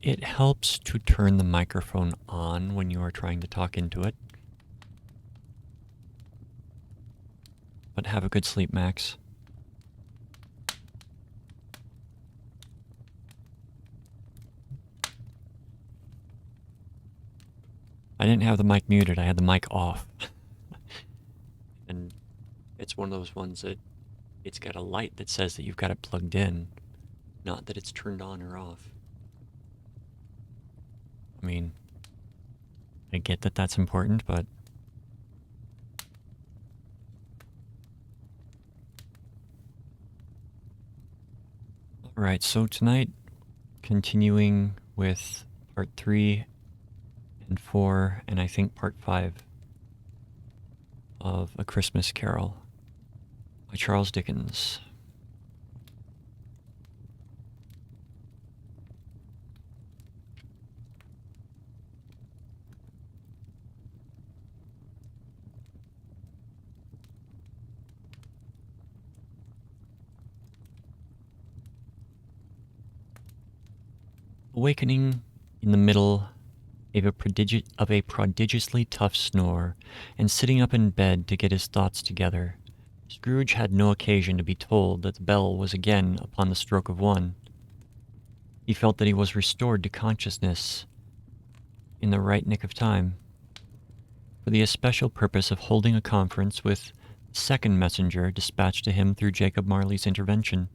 It helps to turn the microphone on when you are trying to talk into it. But have a good sleep, Max. I didn't have the mic muted, I had the mic off. And it's one of those ones that it's got a light that says that you've got it plugged in, not that it's turned on or off. I mean, I get that that's important, but alright, so tonight, continuing with part 3 and 4, and I think part 5 of A Christmas Carol by Charles Dickens. Awakening in the middle of a prodigiously tough snore, and sitting up in bed to get his thoughts together, Scrooge had no occasion to be told that the bell was again upon the stroke of 1. He felt that he was restored to consciousness in the right nick of time, for the especial purpose of holding a conference with the second messenger dispatched to him through Jacob Marley's intervention.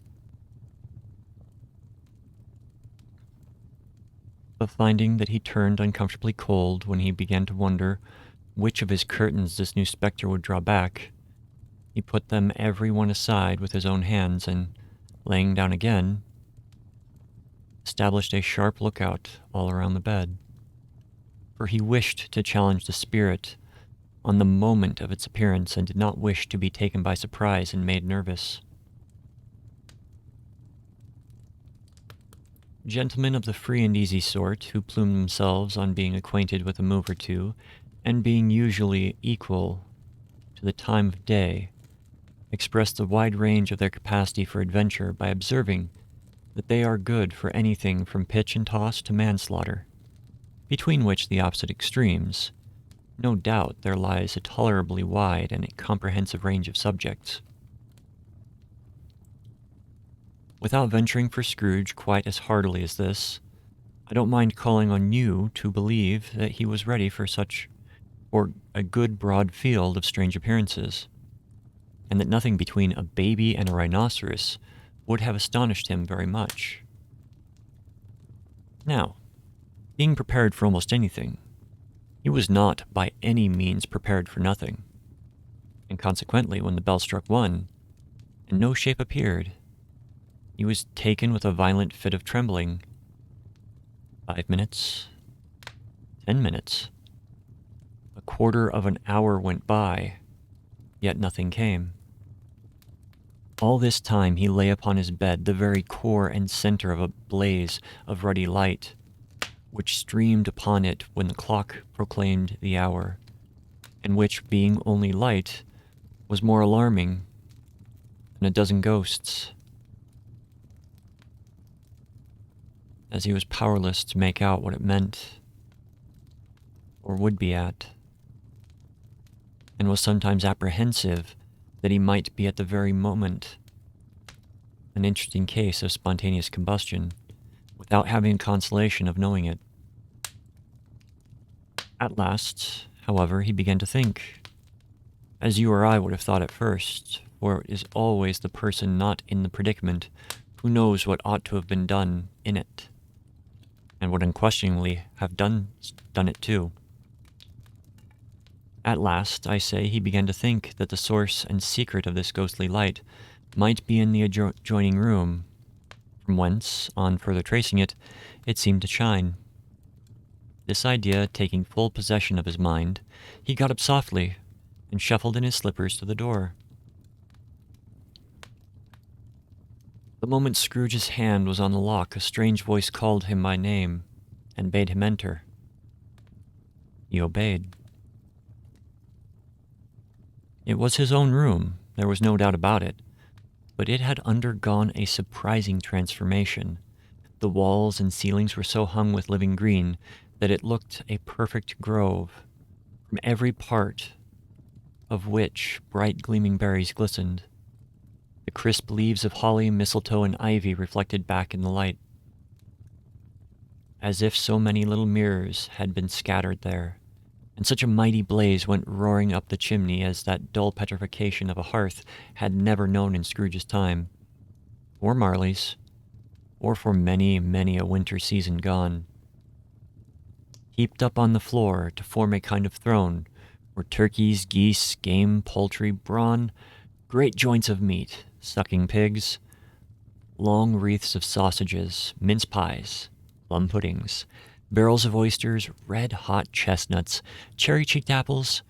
But finding that he turned uncomfortably cold when he began to wonder which of his curtains this new spectre would draw back, he put them every one aside with his own hands, and, laying down again, established a sharp lookout all around the bed. For he wished to challenge the spirit on the moment of its appearance, and did not wish to be taken by surprise and made nervous. Gentlemen of the free and easy sort, who plume themselves on being acquainted with a move or two, and being usually equal to the time of day, express the wide range of their capacity for adventure by observing that they are good for anything from pitch and toss to manslaughter, between which the opposite extremes, no doubt there lies a tolerably wide and comprehensive range of subjects. Without venturing for Scrooge quite as heartily as this, I don't mind calling on you to believe that he was ready for a good broad field of strange appearances, and that nothing between a baby and a rhinoceros would have astonished him very much. Now, being prepared for almost anything, he was not by any means prepared for nothing, and consequently when the bell struck 1, and no shape appeared, he was taken with a violent fit of trembling. 5 minutes, 10 minutes, a quarter of an hour went by, yet nothing came. All this time he lay upon his bed, the very core and center of a blaze of ruddy light, which streamed upon it when the clock proclaimed the hour, and which, being only light, was more alarming than a dozen ghosts, as he was powerless to make out what it meant, or would be at, and was sometimes apprehensive that he might be at the very moment an interesting case of spontaneous combustion, without having consolation of knowing it. At last, however, he began to think, as you or I would have thought at first, for it is always the person not in the predicament who knows what ought to have been done in it, and would unquestionably have done it too. At last, I say, he began to think that the source and secret of this ghostly light might be in the adjoining room, from whence, on further tracing it, it seemed to shine. This idea taking full possession of his mind, he got up softly and shuffled in his slippers to the door. The moment Scrooge's hand was on the lock, a strange voice called him by name and bade him enter. He obeyed. It was his own room, there was no doubt about it, but it had undergone a surprising transformation. The walls and ceilings were so hung with living green that it looked a perfect grove, from every part of which bright gleaming berries glistened. The crisp leaves of holly, mistletoe, and ivy reflected back in the light, as if so many little mirrors had been scattered there, and such a mighty blaze went roaring up the chimney as that dull petrification of a hearth had never known in Scrooge's time, or Marley's, or for many, many a winter season gone. Heaped up on the floor to form a kind of throne were turkeys, geese, game, poultry, brawn, great joints of meat, sucking pigs, long wreaths of sausages, mince pies, plum puddings, barrels of oysters, red-hot chestnuts, cherry-cheeked apples,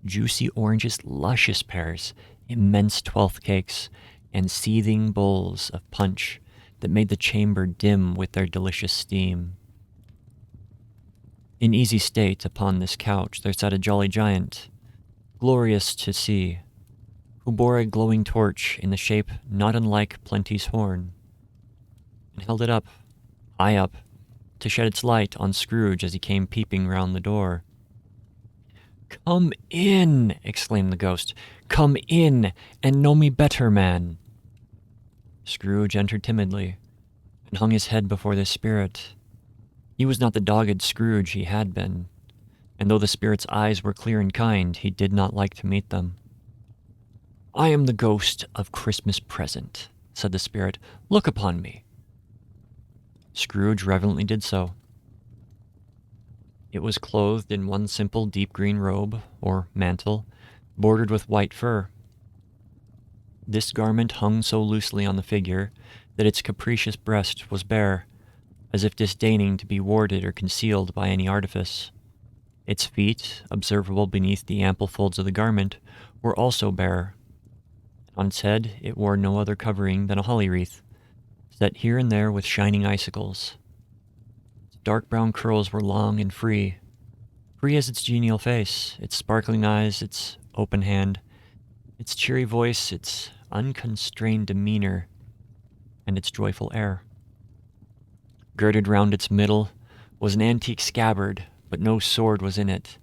juicy oranges, luscious pears, immense twelfth cakes, and seething bowls of punch that made the chamber dim with their delicious steam. In easy state upon this couch there sat a jolly giant, glorious to see, who bore a glowing torch in the shape not unlike Plenty's horn, and held it up, high up, to shed its light on Scrooge as he came peeping round the door. "Come in!" exclaimed the ghost. "Come in, and know me better, man." Scrooge entered timidly, and hung his head before the spirit. He was not the dogged Scrooge he had been, and though the spirit's eyes were clear and kind, he did not like to meet them. "I am the ghost of Christmas Present," said the spirit. "Look upon me." Scrooge reverently did so. It was clothed in one simple deep green robe, or mantle, bordered with white fur. This garment hung so loosely on the figure that its capricious breast was bare, as if disdaining to be warded or concealed by any artifice. Its feet, observable beneath the ample folds of the garment, were also bare. On its head it wore no other covering than a holly wreath, set here and there with shining icicles. Its dark brown curls were long and free as its genial face, its sparkling eyes, its open hand, its cheery voice, its unconstrained demeanor, and its joyful air. Girded round its middle was an antique scabbard, but no sword was in it,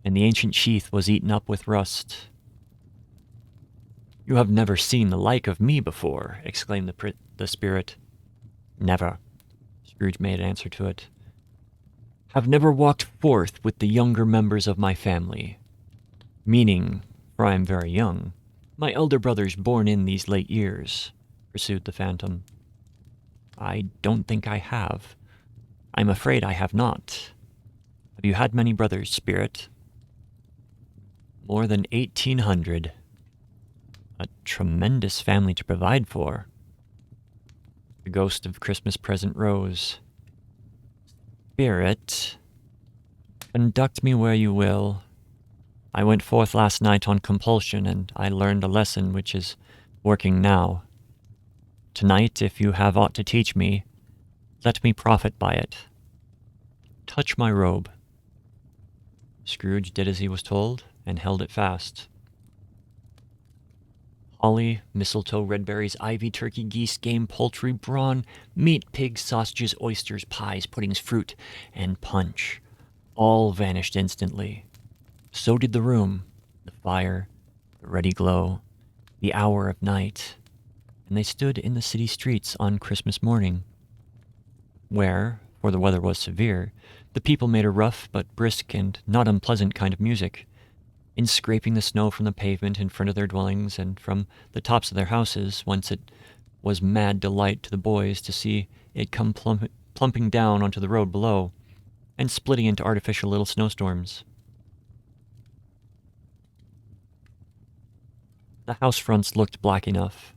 and the ancient sheath was eaten up with rust. "You have never seen the like of me before," exclaimed the spirit. "Never," Scrooge made answer to it. "Have never walked forth with the younger members of my family. Meaning, for I am very young, my elder brothers born in these late years," pursued the phantom. "I don't think I have. I'm afraid I have not. Have you had many brothers, spirit?" "More than 1,800. A tremendous family to provide for." The ghost of Christmas Present rose. "Spirit, conduct me where you will. I went forth last night on compulsion, and I learned a lesson which is working now. Tonight, if you have aught to teach me, let me profit by it. Touch my robe." Scrooge did as he was told, and held it fast. Holly, mistletoe, red berries, ivy, turkey, geese, game, poultry, brawn, meat, pigs, sausages, oysters, pies, puddings, fruit, and punch all vanished instantly. So did the room, the fire, the ruddy glow, the hour of night, and they stood in the city streets on Christmas morning, where, for the weather was severe, the people made a rough but brisk and not unpleasant kind of music, in scraping the snow from the pavement in front of their dwellings and from the tops of their houses, whence it was mad delight to the boys to see it come plumping down onto the road below, and splitting into artificial little snowstorms. The house fronts looked black enough,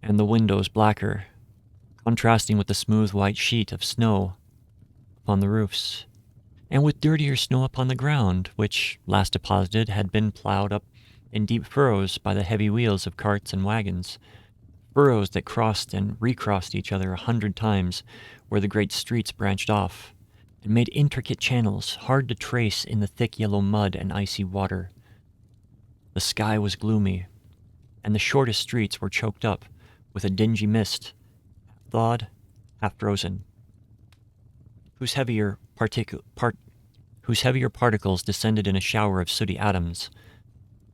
and the windows blacker, contrasting with the smooth white sheet of snow upon the roofs, and with dirtier snow upon the ground, which, last deposited, had been plowed up in deep furrows by the heavy wheels of carts and wagons, furrows that crossed and recrossed each other 100 times where the great streets branched off, and made intricate channels hard to trace in the thick yellow mud and icy water. The sky was gloomy, and the shortest streets were choked up with a dingy mist, half thawed, half frozen, whose heavier particles descended in a shower of sooty atoms,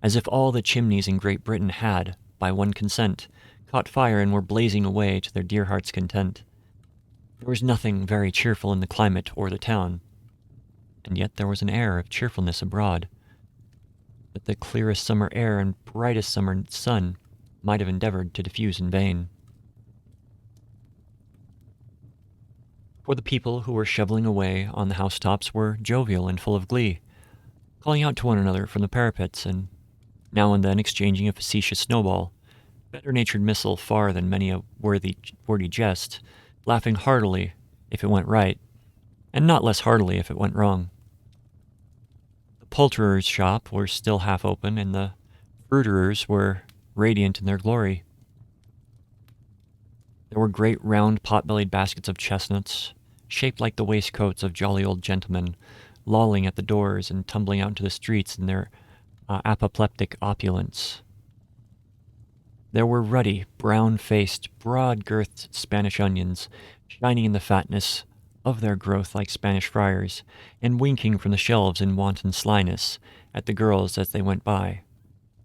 as if all the chimneys in Great Britain had, by one consent, caught fire and were blazing away to their dear hearts' content. There was nothing very cheerful in the climate or the town, and yet there was an air of cheerfulness abroad that the clearest summer air and brightest summer sun might have endeavored to diffuse in vain. For the people who were shoveling away on the housetops were jovial and full of glee, calling out to one another from the parapets, and now and then exchanging a facetious snowball, better-natured missile far than many a wordy jest, laughing heartily if it went right, and not less heartily if it went wrong. The poulterer's shop was still half open, and the fruiterers were radiant in their glory. There were great round pot-bellied baskets of chestnuts, shaped like the waistcoats of jolly old gentlemen, lolling at the doors and tumbling out into the streets in their apoplectic opulence. There were ruddy, brown-faced, broad-girthed Spanish onions, shining in the fatness of their growth like Spanish friars, and winking from the shelves in wanton slyness at the girls as they went by,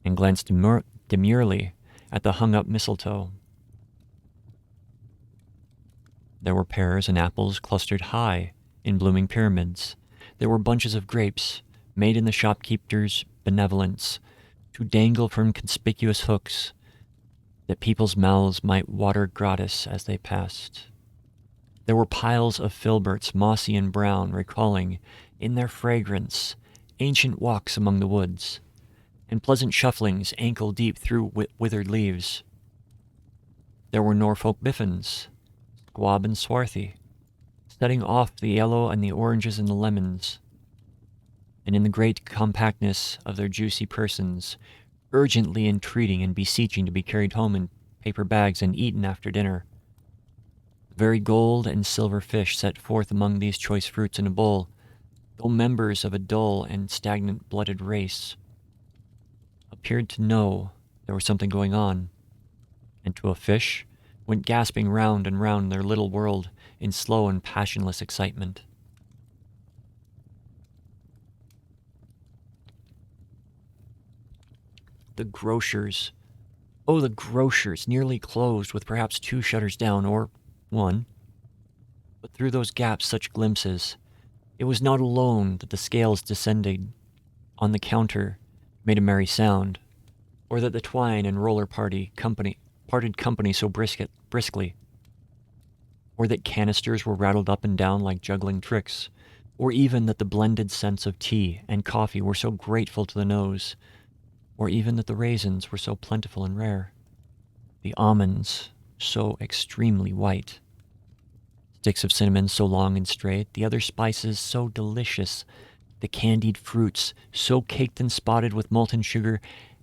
and glanced demurely at the hung-up mistletoe. There were pears and apples clustered high in blooming pyramids. There were bunches of grapes, made in the shopkeeper's benevolence, to dangle from conspicuous hooks, that people's mouths might water gratis as they passed. There were piles of filberts, mossy and brown, recalling, in their fragrance, ancient walks among the woods, and pleasant shufflings ankle-deep through withered leaves. There were Norfolk biffins, squab and swarthy, setting off the yellow and the oranges and the lemons, and in the great compactness of their juicy persons, urgently entreating and beseeching to be carried home in paper bags and eaten after dinner. The very gold and silver fish set forth among these choice fruits in a bowl, though members of a dull and stagnant-blooded race, appeared to know there was something going on, and to a fish went gasping round and round their little world in slow and passionless excitement. The grocers. Oh, the grocers, nearly closed with perhaps 2 shutters down, or 1. But through those gaps such glimpses. It was not alone that the scales descending on the counter made a merry sound, or that the twine and roller parted company so briskly, or that canisters were rattled up and down like juggling tricks, or even that the blended scents of tea and coffee were so grateful to the nose, or even that the raisins were so plentiful and rare, the almonds so extremely white, sticks of cinnamon so long and straight, the other spices so delicious, the candied fruits so caked and spotted with molten sugar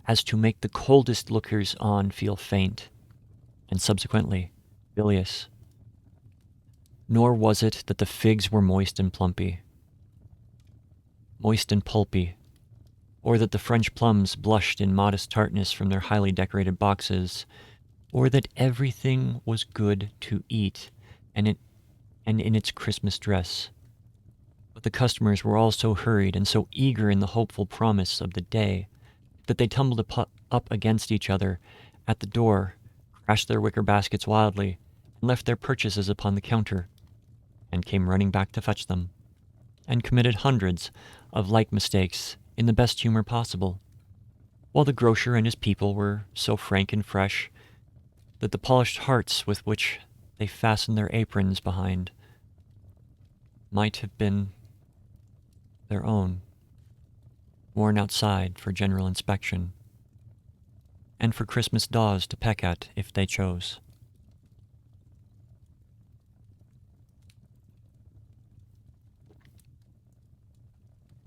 as to make the coldest lookers-on feel faint, and subsequently bilious. Nor was it that the figs were moist and pulpy, or that the French plums blushed in modest tartness from their highly decorated boxes, or that everything was good to eat and in its Christmas dress. But the customers were all so hurried and so eager in the hopeful promise of the day that they tumbled up against each other at the door, crashed their wicker baskets wildly, and left their purchases upon the counter, and came running back to fetch them, and committed hundreds of like mistakes in the best humor possible, while the grocer and his people were so frank and fresh that the polished hearts with which they fastened their aprons behind might have been their own, worn outside for general inspection, and for Christmas daws to peck at if they chose.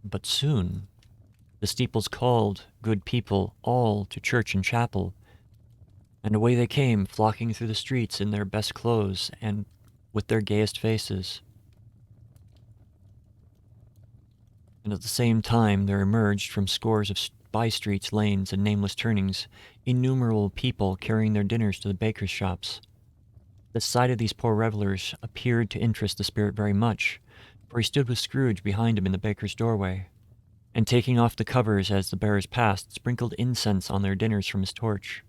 But soon the steeples called good people all to church and chapel, and away they came, flocking through the streets in their best clothes and with their gayest faces. And at the same time there emerged from scores of by-streets, lanes, and nameless turnings innumerable people carrying their dinners to the bakers' shops, The sight of these poor revelers appeared to interest the spirit very much, for he stood with Scrooge behind him in the baker's doorway, and taking off the covers as the bearers passed, sprinkled incense on their dinners from his torch.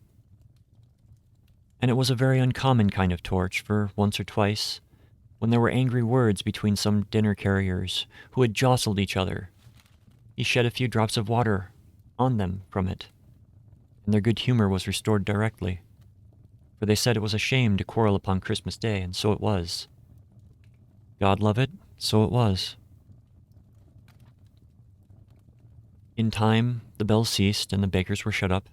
And it was a very uncommon kind of torch, for once or twice, when there were angry words between some dinner carriers who had jostled each other, he shed a few drops of water on them from it, and their good humor was restored directly, for they said it was a shame to quarrel upon Christmas Day, and so it was. God love it, so it was. In time, the bells ceased and the bakers were shut up,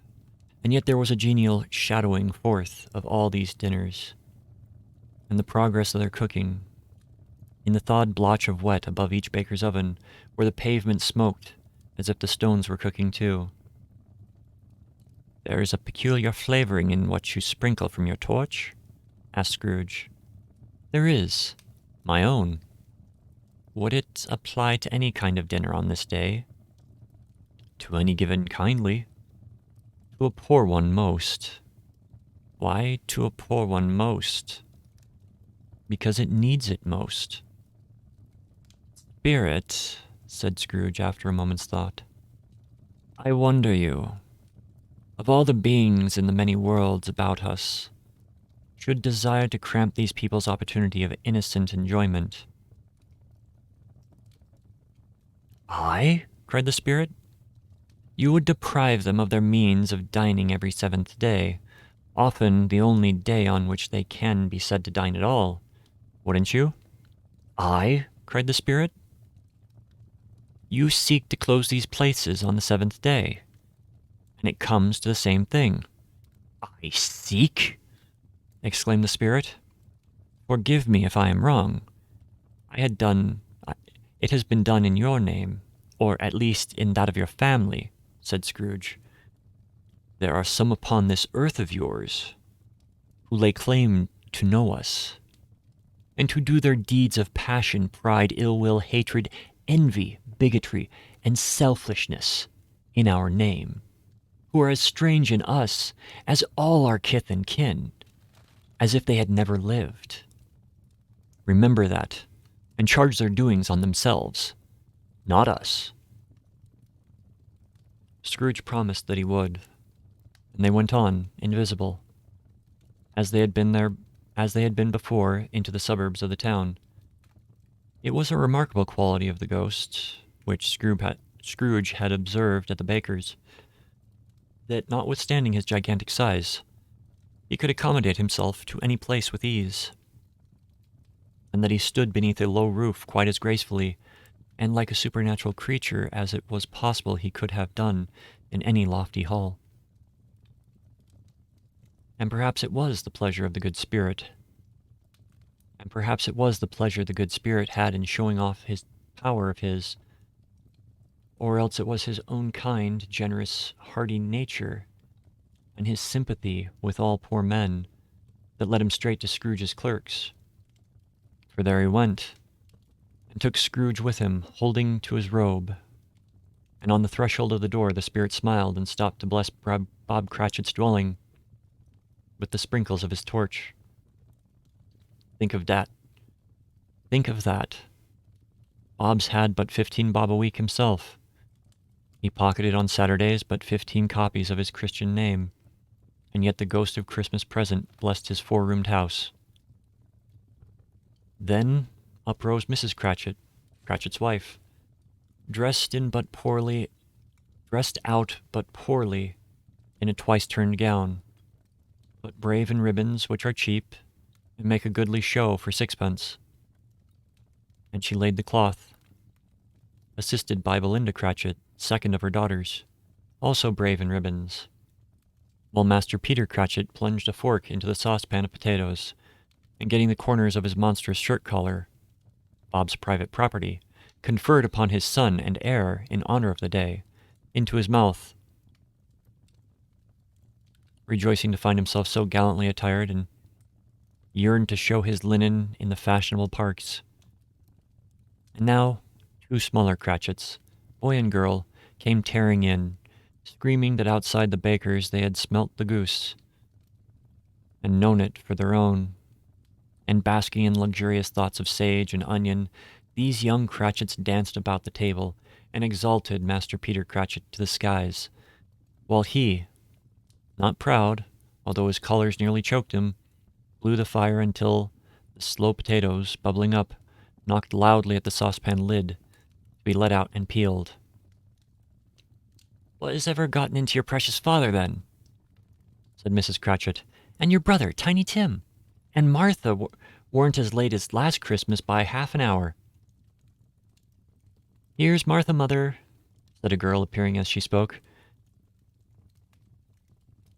and yet there was a genial shadowing forth of all these dinners, and the progress of their cooking. In the thawed blotch of wet above each baker's oven, where the pavement smoked as if the stones were cooking too. "There is a peculiar flavoring in what you sprinkle from your torch?" asked Scrooge. "There is. My own." "Would it apply to any kind of dinner on this day?" "To any given kindly." "To a poor one most." "Why to a poor one most?" "Because it needs it most." "Spirit," said Scrooge after a moment's thought, "I wonder you, of all the beings in the many worlds about us, should desire to cramp these people's opportunity of innocent enjoyment." "I?" cried the spirit. "You would deprive them of their means of dining every 7th day, often the only day on which they can be said to dine at all, wouldn't you?" "I?" cried the spirit. "You seek to close these places on the 7th day, and it comes to the same thing." "I seek?" exclaimed the spirit. "Forgive me if I am wrong. It has been done in your name, or at least in that of your family," said Scrooge. "There are some upon this earth of yours who lay claim to know us, and who do their deeds of passion, pride, ill will, hatred, envy, bigotry, and selfishness in our name, who are as strange in us as all our kith and kin, as if they had never lived. Remember that, and charge their doings on themselves, not us." Scrooge promised that he would, and they went on, invisible, as they had been before, into the suburbs of the town. It was a remarkable quality of the ghost, which Scrooge had observed at the baker's, that notwithstanding his gigantic size, he could accommodate himself to any place with ease, and that he stood beneath a low roof quite as gracefully and like a supernatural creature as it was possible he could have done in any lofty hall. And perhaps it was the pleasure of the good spirit, and perhaps it was the pleasure the good spirit had in showing off his power of his, or else it was his own kind, generous, hearty nature, and his sympathy with all poor men, that led him straight to Scrooge's clerks. For there he went, and took Scrooge with him, holding to his robe. And on the threshold of the door the spirit smiled and stopped to bless Bob Cratchit's dwelling with the sprinkles of his torch. Think of that. Think of that. Bob's had but 15 bob a week himself. He pocketed on Saturdays but 15 copies of his Christian name, and yet the ghost of Christmas present blessed his 4-roomed house. Then up rose Mrs. Cratchit, Cratchit's wife, dressed out but poorly in a twice-turned gown, but brave in ribbons which are cheap and make a goodly show for 6pence. And she laid the cloth, assisted by Belinda Cratchit, second of her daughters, also brave in ribbons, while Master Peter Cratchit plunged a fork into the saucepan of potatoes, and getting the corners of his monstrous shirt collar, Bob's private property, conferred upon his son and heir in honor of the day, into his mouth, rejoicing to find himself so gallantly attired, and yearned to show his linen in the fashionable parks. And now 2 smaller Cratchits, boy and girl, came tearing in, screaming that outside the baker's they had smelt the goose, and known it for their own, And basking in luxurious thoughts of sage and onion, these young Cratchits danced about the table and exalted Master Peter Cratchit to the skies, while he, not proud, although his colors nearly choked him, blew the fire until the slow potatoes, bubbling up, knocked loudly at the saucepan lid to be let out and peeled. "What has ever gotten into your precious father, then?" said Mrs. Cratchit. "And your brother, Tiny Tim? And Martha weren't as late as last Christmas by half an hour." "Here's Martha, mother," said a girl, appearing as she spoke.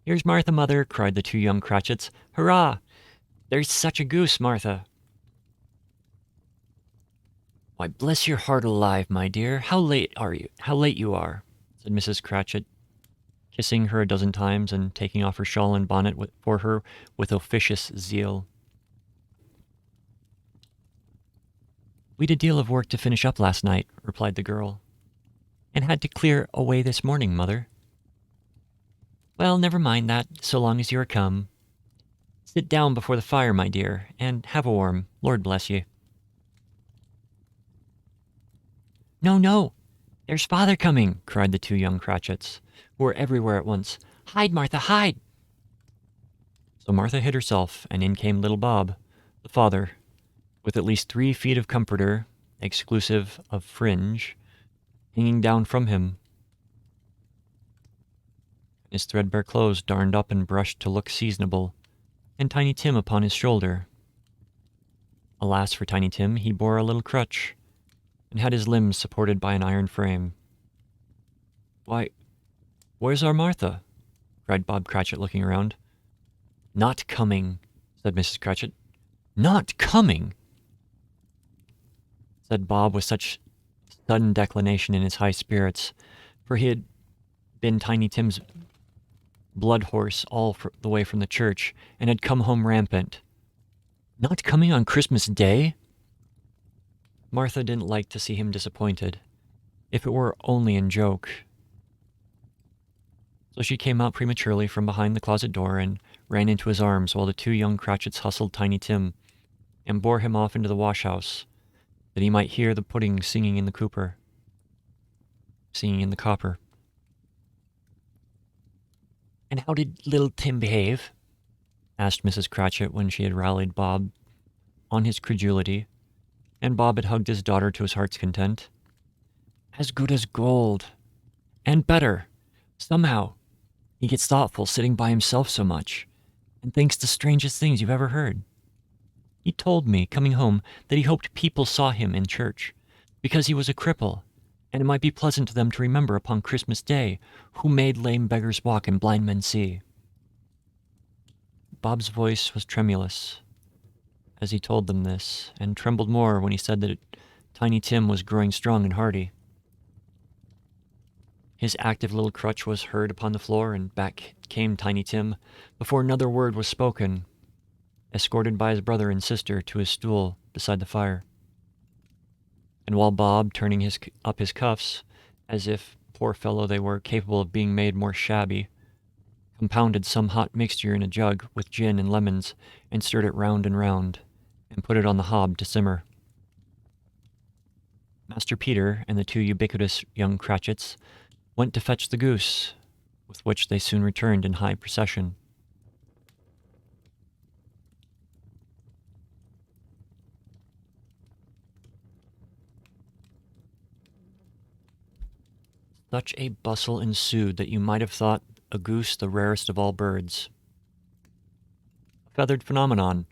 "Here's Martha, mother," cried the two young Cratchits. "Hurrah! There's such a goose, Martha." "Why, bless your heart alive, my dear, how late you are," said Mrs. Cratchit, kissing her a dozen times and taking off her shawl and bonnet for her with officious zeal. "We'd a deal of work to finish up last night," replied the girl, "and had to clear away this morning, mother." "Well, never mind that, so long as you are come. Sit down before the fire, my dear, and have a warm. Lord bless ye." "No, no, there's father coming," cried the two young Cratchits, who were everywhere at once. "Hide, Martha, hide!" So Martha hid herself, and in came little Bob, the father, with at least 3 feet of comforter, exclusive of fringe, hanging down from him, his threadbare clothes darned up and brushed to look seasonable, and Tiny Tim upon his shoulder. Alas for Tiny Tim, he bore a little crutch, and had his limbs supported by an iron frame. "Why, where's our Martha?" cried Bob Cratchit, looking around. "Not coming," said Mrs. Cratchit. "Not coming!" said Bob with such sudden declination in his high spirits, for he had been Tiny Tim's blood horse all the way from the church, and had come home rampant. "Not coming on Christmas Day?" Martha didn't like to see him disappointed, if it were only in joke. So she came out prematurely from behind the closet door and ran into his arms while the two young Cratchits hustled Tiny Tim and bore him off into the wash-house, that he might hear the pudding singing in the copper. "And how did little Tim behave?" asked Mrs. Cratchit when she had rallied Bob on his credulity, and Bob had hugged his daughter to his heart's content. "As good as gold. And better. Somehow, he gets thoughtful sitting by himself so much, and thinks the strangest things you've ever heard. He told me, coming home, that he hoped people saw him in church, because he was a cripple, and it might be pleasant to them to remember upon Christmas Day who made lame beggars walk and blind men see." Bob's voice was tremulous as he told them this, and trembled more when he said that Tiny Tim was growing strong and hearty. His active little crutch was heard upon the floor, and back came Tiny Tim, before another word was spoken, escorted by his brother and sister to his stool beside the fire. And while Bob, turning up his cuffs, as if, poor fellow, they were capable of being made more shabby, compounded some hot mixture in a jug with gin and lemons, and stirred it round and round, and put it on the hob to simmer. Master Peter and the two ubiquitous young Cratchits went to fetch the goose, with which they soon returned in high procession. Such a bustle ensued that you might have thought a goose the rarest of all birds. A feathered phenomenon,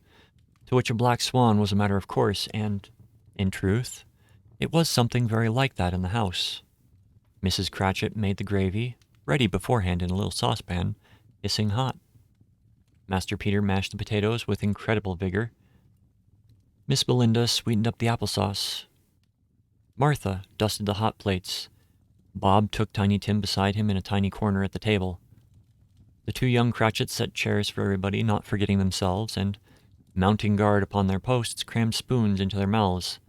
to which a black swan was a matter of course, and, in truth, it was something very like that in the house. Mrs. Cratchit made the gravy, ready beforehand in a little saucepan, hissing hot. Master Peter mashed the potatoes with incredible vigor. Miss Belinda sweetened up the applesauce. Martha dusted the hot plates. Bob took Tiny Tim beside him in a tiny corner at the table. The two young Cratchits set chairs for everybody, not forgetting themselves, and, mounting guard upon their posts, crammed spoons into their mouths,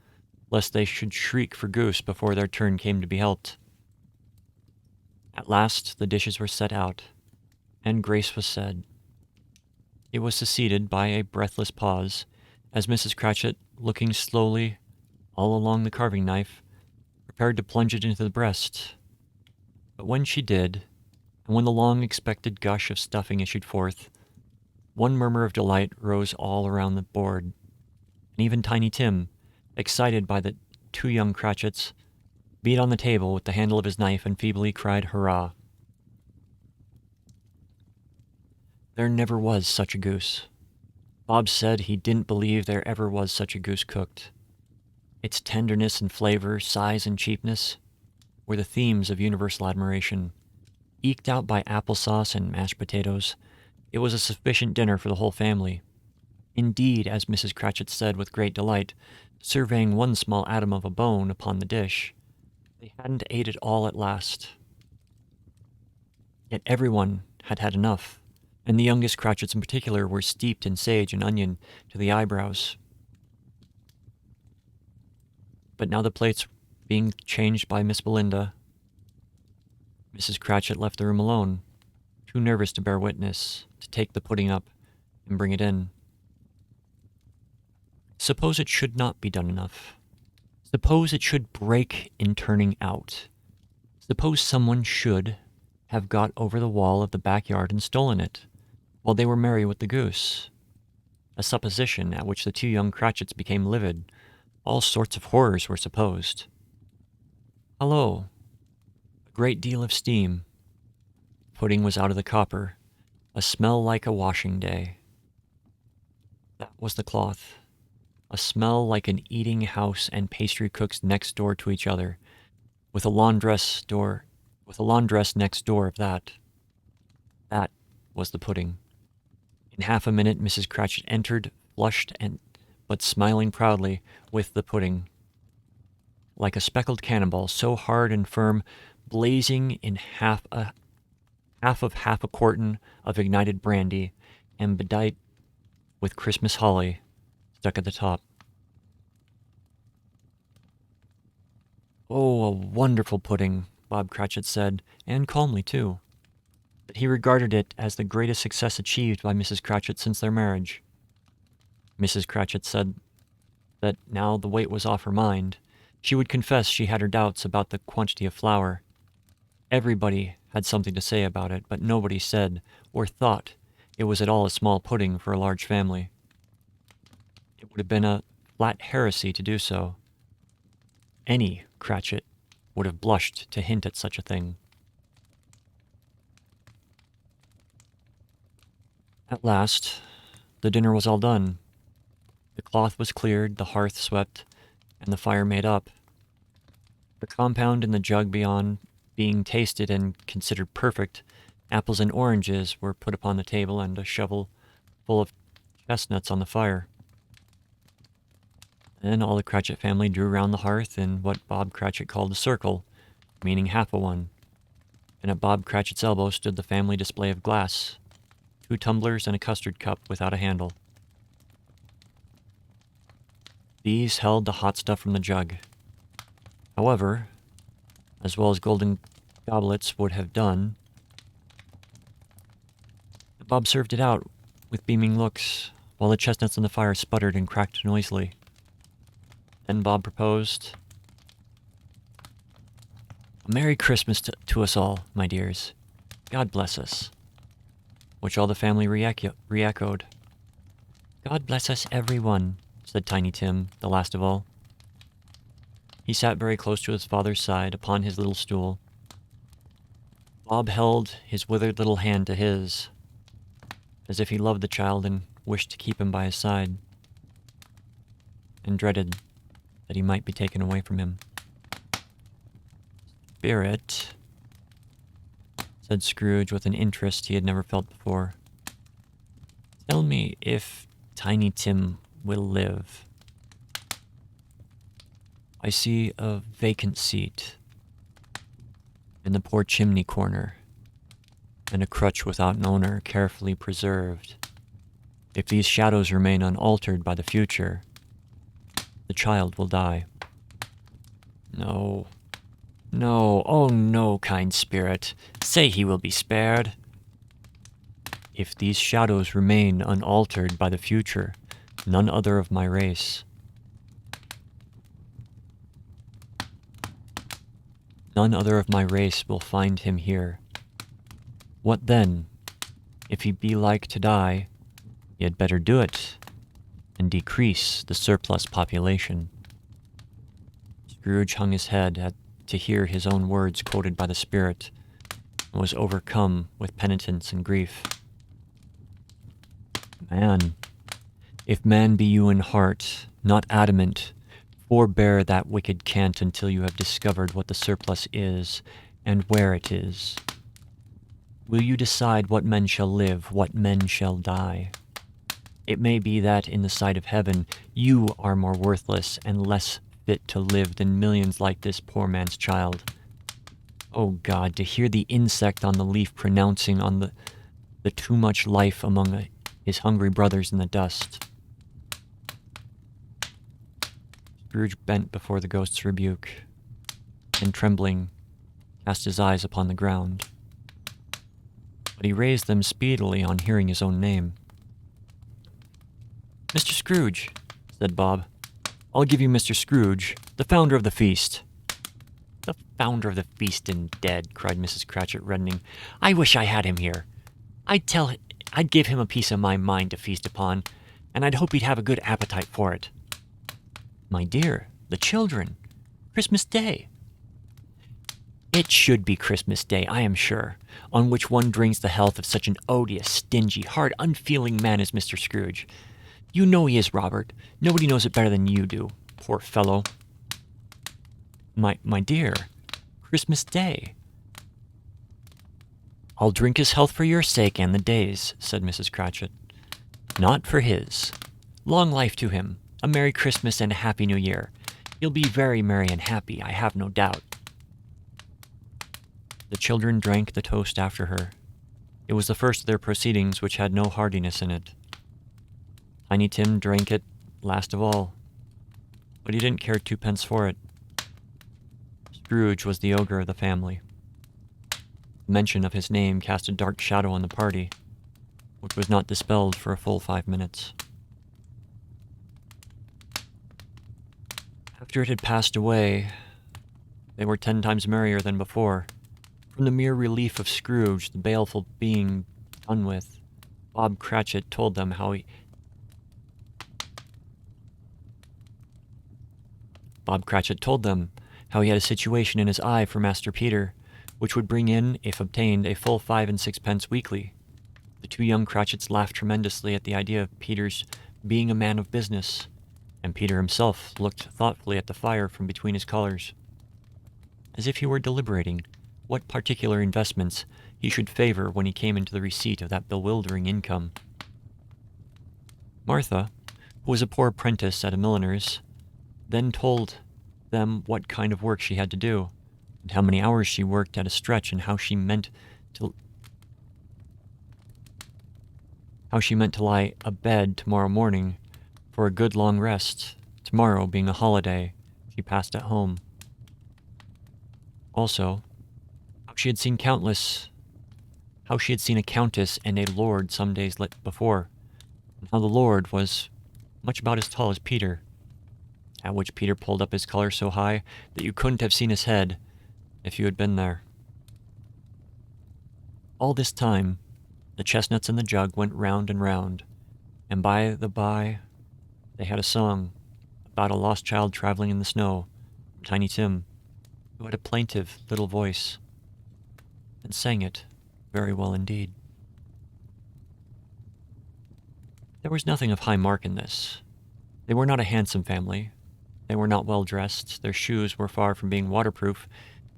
lest they should shriek for goose before their turn came to be helped. At last the dishes were set out, and grace was said. It was succeeded by a breathless pause, as Mrs. Cratchit, looking slowly all along the carving knife, prepared to plunge it into the breast. But when she did, and when the long-expected gush of stuffing issued forth, one murmur of delight rose all around the board, and even Tiny Tim, excited by the two young Cratchits, beat on the table with the handle of his knife and feebly cried hurrah. There never was such a goose. Bob said he didn't believe there ever was such a goose cooked. Its tenderness and flavor, size and cheapness, were the themes of universal admiration. Eked out by applesauce and mashed potatoes, it was a sufficient dinner for the whole family. Indeed, as Mrs. Cratchit said with great delight, surveying one small atom of a bone upon the dish, they hadn't ate it all at last. Yet everyone had had enough, and the youngest Cratchits in particular were steeped in sage and onion to the eyebrows. But now the plates being changed by Miss Belinda, Mrs. Cratchit left the room alone, too nervous to bear witness, to take the pudding up and bring it in. Suppose it should not be done enough. Suppose it should break in turning out. Suppose someone should have got over the wall of the backyard and stolen it, while they were merry with the goose. A supposition at which the two young Cratchits became livid. All sorts of horrors were supposed. Hallo! A great deal of steam. Pudding was out of the copper, a smell like a washing day. That was the cloth. A smell like an eating house and pastry cooks next door to each other, with a laundress next door of that. That was the pudding. In half a minute, Mrs. Cratchit entered, flushed but smiling proudly, with the pudding. Like a speckled cannonball, so hard and firm, blazing in half a quartern of ignited brandy, and bedight with Christmas holly stuck at the top. Oh, a wonderful pudding, Bob Cratchit said, and calmly, too. But he regarded it as the greatest success achieved by Mrs. Cratchit since their marriage. Mrs. Cratchit said that now the weight was off her mind, she would confess she had her doubts about the quantity of flour. Everybody had something to say about it, but nobody said or thought it was at all a small pudding for a large family. It would have been a flat heresy to do so. Any Cratchit would have blushed to hint at such a thing. At last, the dinner was all done. The cloth was cleared, the hearth swept, and the fire made up. The compound in the jug beyond being tasted and considered perfect, apples and oranges were put upon the table and a shovel full of chestnuts on the fire. Then all the Cratchit family drew round the hearth in what Bob Cratchit called a circle, meaning half a one, and at Bob Cratchit's elbow stood the family display of glass, 2 tumblers and a custard cup without a handle. These held the hot stuff from the jug. However, as well as golden goblets would have done, Bob served it out with beaming looks, while the chestnuts on the fire sputtered and cracked noisily. Then Bob proposed, "A Merry Christmas to us all, my dears. God bless us," which all the family re-echoed. "God bless us, everyone," said Tiny Tim, the last of all. He sat very close to his father's side upon his little stool. Bob held his withered little hand to his, as if he loved the child and wished to keep him by his side, and dreaded that he might be taken away from him. "Spirit," said Scrooge with an interest he had never felt before, "tell me if Tiny Tim will live. I see a vacant seat in the poor chimney corner, and a crutch without an owner carefully preserved. If these shadows remain unaltered by the future, the child will die. No, no, oh no, kind spirit, say he will be spared. If these shadows remain unaltered by the future, None other of my race. None other of my race will find him here. What then? If he be like to die, he had better do it, and decrease the surplus population. Scrooge hung his head to hear his own words quoted by the spirit, and was overcome with penitence and grief. Man, if man be you in heart, not adamant, forbear that wicked cant until you have discovered what the surplus is, and where it is. Will you decide what men shall live, what men shall die? It may be that in the sight of heaven you are more worthless and less fit to live than millions like this poor man's child. Oh God, to hear the insect on the leaf pronouncing on the too much life among his hungry brothers in the dust. Scrooge bent before the ghost's rebuke, and trembling, cast his eyes upon the ground. But he raised them speedily on hearing his own name. "Mr. Scrooge," said Bob. "I'll give you Mr. Scrooge, the founder of the feast." "The founder of the feast and dead," cried Mrs. Cratchit, reddening. "I wish I had him here. I'd give him a piece of my mind to feast upon, and I'd hope he'd have a good appetite for it." "My dear, the children. Christmas Day." "It should be Christmas Day, I am sure, on which one drinks the health of such an odious, stingy, hard, unfeeling man as Mr. Scrooge. You know he is, Robert. Nobody knows it better than you do. Poor fellow." My dear, Christmas Day." "I'll drink his health for your sake and the day's," said Mrs. Cratchit. "Not for his. Long life to him. A Merry Christmas and a Happy New Year. He'll be very merry and happy, I have no doubt." The children drank the toast after her. It was the first of their proceedings which had no hardiness in it. Tiny Tim drank it last of all, but he didn't care twopence for it. Scrooge was the ogre of the family. The mention of his name cast a dark shadow on the party, which was not dispelled for a full 5 minutes. After it had passed away, they were 10 times merrier than before. From the mere relief of Scrooge, the baleful being done with, Bob Cratchit told them how he had a situation in his eye for Master Peter, which would bring in, if obtained, a full 5 and 6 pence weekly. The 2 young Cratchits laughed tremendously at the idea of Peter's being a man of business, and Peter himself looked thoughtfully at the fire from between his collars, as if he were deliberating what particular investments he should favor when he came into the receipt of that bewildering income. Martha, who was a poor apprentice at a milliner's, then told them what kind of work she had to do, and how many hours she worked at a stretch, and how she meant to lie abed tomorrow morning for a good long rest, tomorrow being a holiday she passed at home. Also, how she had seen a countess and a lord some days before, and how the lord was much about as tall as Peter, at which Peter pulled up his collar so high that you couldn't have seen his head if you had been there. All this time, the chestnuts in the jug went round and round, and by the by they had a song about a lost child traveling in the snow, from Tiny Tim, who had a plaintive little voice, and sang it very well indeed. There was nothing of high mark in this. They were not a handsome family. They were not well dressed. Their shoes were far from being waterproof.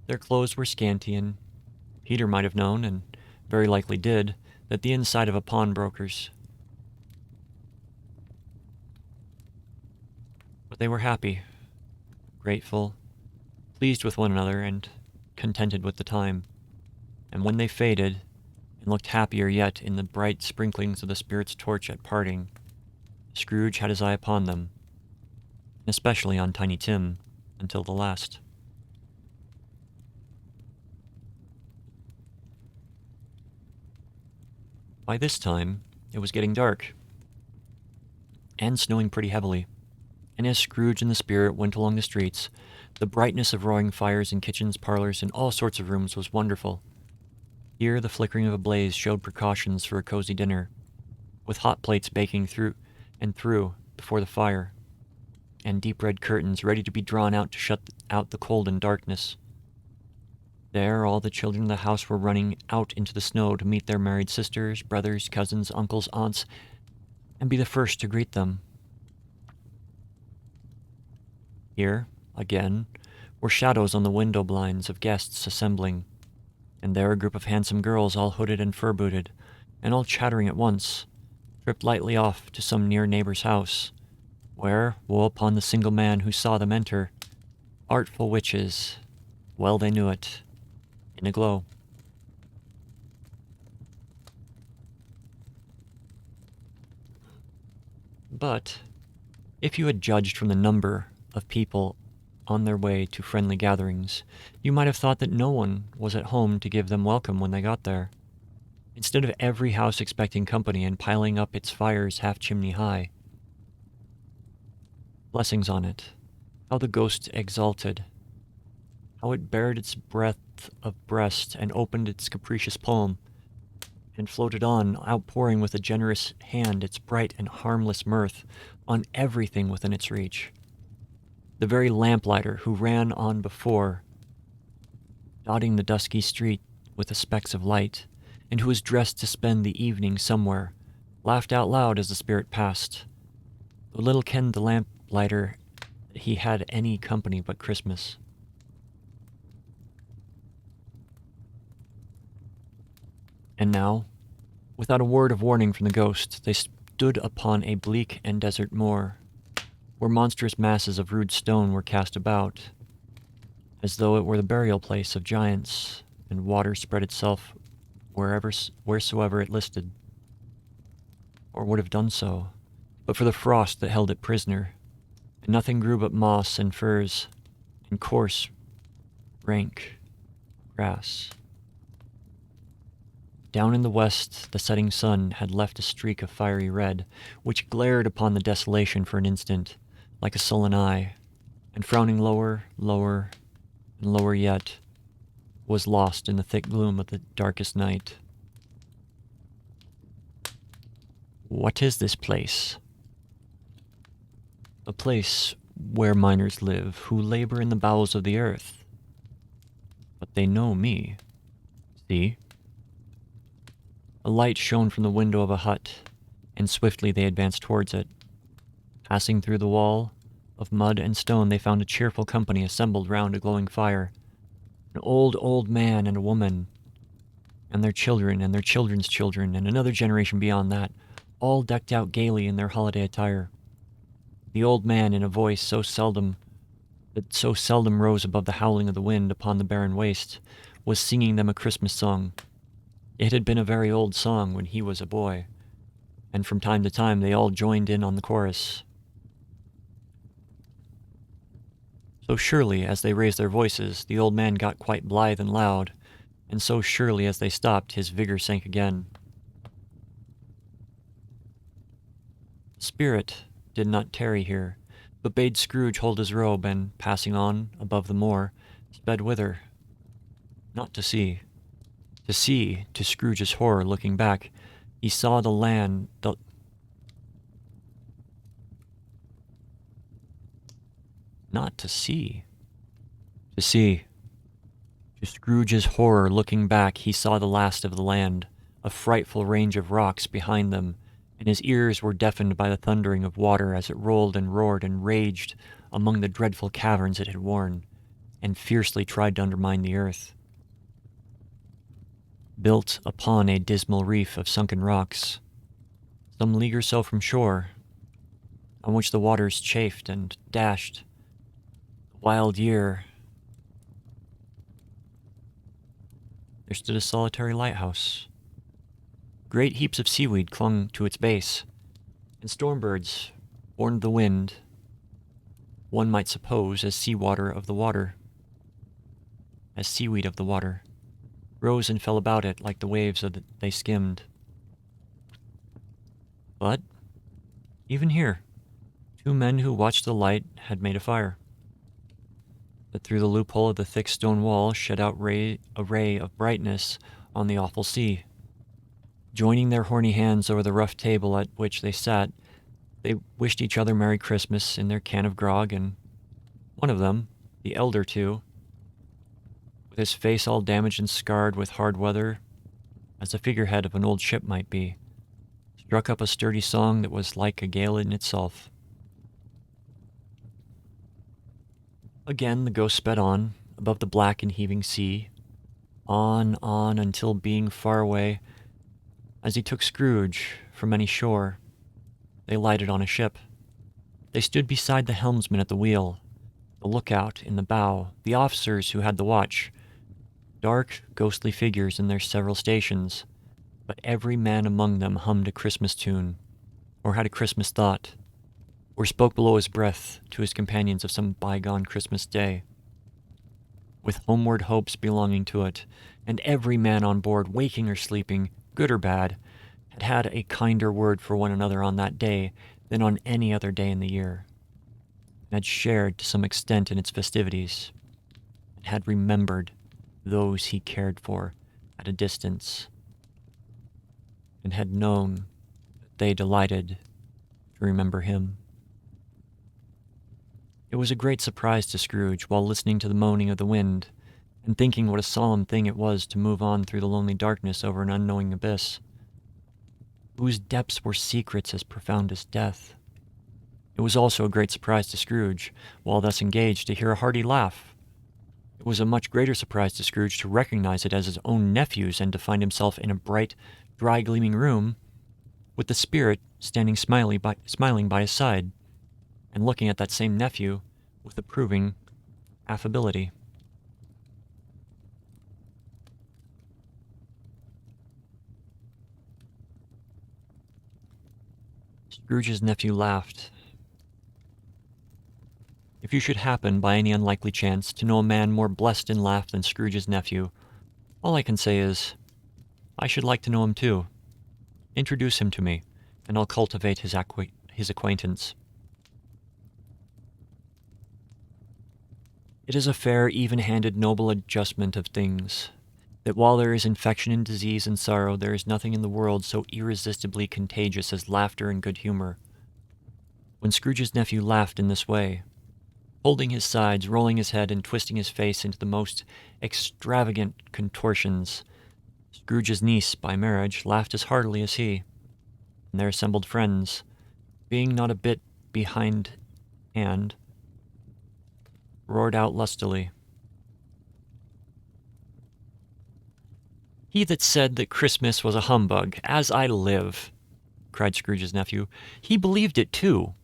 Their clothes were scanty, and Peter might have known, and very likely did, that the inside of a pawnbroker's. But they were happy, grateful, pleased with one another, and contented with the time. And when they faded, and looked happier yet in the bright sprinklings of the spirit's torch at parting, Scrooge had his eye upon them, and especially on Tiny Tim, until the last. By this time, it was getting dark. and snowing pretty heavily. And as Scrooge and the spirit went along the streets, the brightness of roaring fires in kitchens, parlors, and all sorts of rooms was wonderful. Here, the flickering of a blaze showed precautions for a cozy dinner, with hot plates baking through before the fire, and deep red curtains ready to be drawn out to shut out the cold and darkness. There, all the children of the house were running out into the snow to meet their married sisters, brothers, cousins, uncles, aunts, and be the first to greet them. Here, again, were shadows on the window blinds of guests assembling, and there a group of handsome girls, all hooded and fur-booted, and all chattering at once, tripped lightly off to some near neighbor's house, where, woe upon the single man who saw them enter, artful witches, well they knew it, in a glow. But, if you had judged from the number of people on their way to friendly gatherings, you might have thought that no one was at home to give them welcome when they got there. Instead of every house expecting company and piling up its fires half-chimney high. Blessings on it. How the ghost exulted. How it bared its breadth of breast and opened its capricious palm, and floated on, outpouring with a generous hand its bright and harmless mirth on everything within its reach. The very lamplighter who ran on before, dotting the dusky street with the specks of light, and who was dressed to spend the evening somewhere, laughed out loud as the spirit passed. Though little kenned the lamplighter that he had any company but Christmas. And now, without a word of warning from the ghost, they stood upon a bleak and desert moor, where monstrous masses of rude stone were cast about, as though it were the burial place of giants, and water spread itself wheresoever it listed, or would have done so, but for the frost that held it prisoner, and nothing grew but moss and furze, and coarse, rank grass. Down in the west, the setting sun had left a streak of fiery red, which glared upon the desolation for an instant, like a sullen eye, and frowning lower, lower, and lower yet, was lost in the thick gloom of the darkest night. What is this place? A place where miners live, who labor in the bowels of the earth. But they know me. See? A light shone from the window of a hut, and swiftly they advanced towards it. Passing through the wall of mud and stone, they found a cheerful company assembled round a glowing fire. An old man and a woman, and their children and their children's children, and another generation beyond that, all decked out gaily in their holiday attire. The old man, in a voice so seldom rose above the howling of the wind upon the barren waste, was singing them a Christmas song. It had been a very old song when he was a boy, and from time to time they all joined in on the chorus. So surely as they raised their voices, the old man got quite blithe and loud, and so surely as they stopped, his vigor sank again. The spirit did not tarry here, but bade Scrooge hold his robe, and, passing on above the moor, sped whither? Not to see. To see, to Scrooge's horror, looking back, he saw the land, Not to see. To see. To Scrooge's horror, looking back, he saw the last of the land, a frightful range of rocks behind them, and his ears were deafened by the thundering of water as it rolled and roared and raged among the dreadful caverns it had worn, and fiercely tried to undermine the earth. Built upon a dismal reef of sunken rocks, some league or so from shore, on which the waters chafed and dashed, the wild year, there stood a solitary lighthouse. Great heaps of seaweed clung to its base, and storm birds, born of the wind, one might suppose as seaweed of the water, rose and fell about it like the waves they skimmed. But, even here, Two men who watched the light had made a fire, that through the loophole of the thick stone wall shed out a ray of brightness on the awful sea. Joining their horny hands over the rough table at which they sat, they wished each other Merry Christmas in their can of grog, and one of them, the elder two, with his face all damaged and scarred with hard weather, as the figurehead of an old ship might be, struck up a sturdy song that was like a gale in itself. Again the ghost sped on, above the black and heaving sea, on, until being far away, as he took Scrooge from any shore, they lighted on a ship. They stood beside the helmsman at the wheel, the lookout in the bow, the officers who had the watch, dark, ghostly figures in their several stations, but every man among them hummed a Christmas tune, or had a Christmas thought, or spoke below his breath to his companions of some bygone Christmas day, with homeward hopes belonging to it, and every man on board, waking or sleeping, good or bad, had had a kinder word for one another on that day than on any other day in the year, and had shared to some extent in its festivities, and had remembered those he cared for at a distance, and had known that they delighted to remember him. It was a great surprise to Scrooge, while listening to the moaning of the wind, and thinking what a solemn thing it was to move on through the lonely darkness over an unknowing abyss, whose depths were secrets as profound as death. It was also a great surprise to Scrooge, while thus engaged, to hear a hearty laugh. It was a much greater surprise to Scrooge to recognize it as his own nephew's, and to find himself in a bright, dry, gleaming room, with the spirit standing smiling by his side, and looking at that same nephew with approving affability. Scrooge's nephew laughed. If you should happen, by any unlikely chance, to know a man more blessed in laugh than Scrooge's nephew, all I can say is, I should like to know him too. Introduce him to me, and I'll cultivate his acquaintance. It is a fair, even-handed, noble adjustment of things, that while there is infection and disease and sorrow, there is nothing in the world so irresistibly contagious as laughter and good humor. When Scrooge's nephew laughed in this way, holding his sides, rolling his head, and twisting his face into the most extravagant contortions, Scrooge's niece, by marriage, laughed as heartily as he, and their assembled friends, being not a bit behindhand, roared out lustily. "He that said that Christmas was a humbug, as I live," cried Scrooge's nephew, "he believed it too."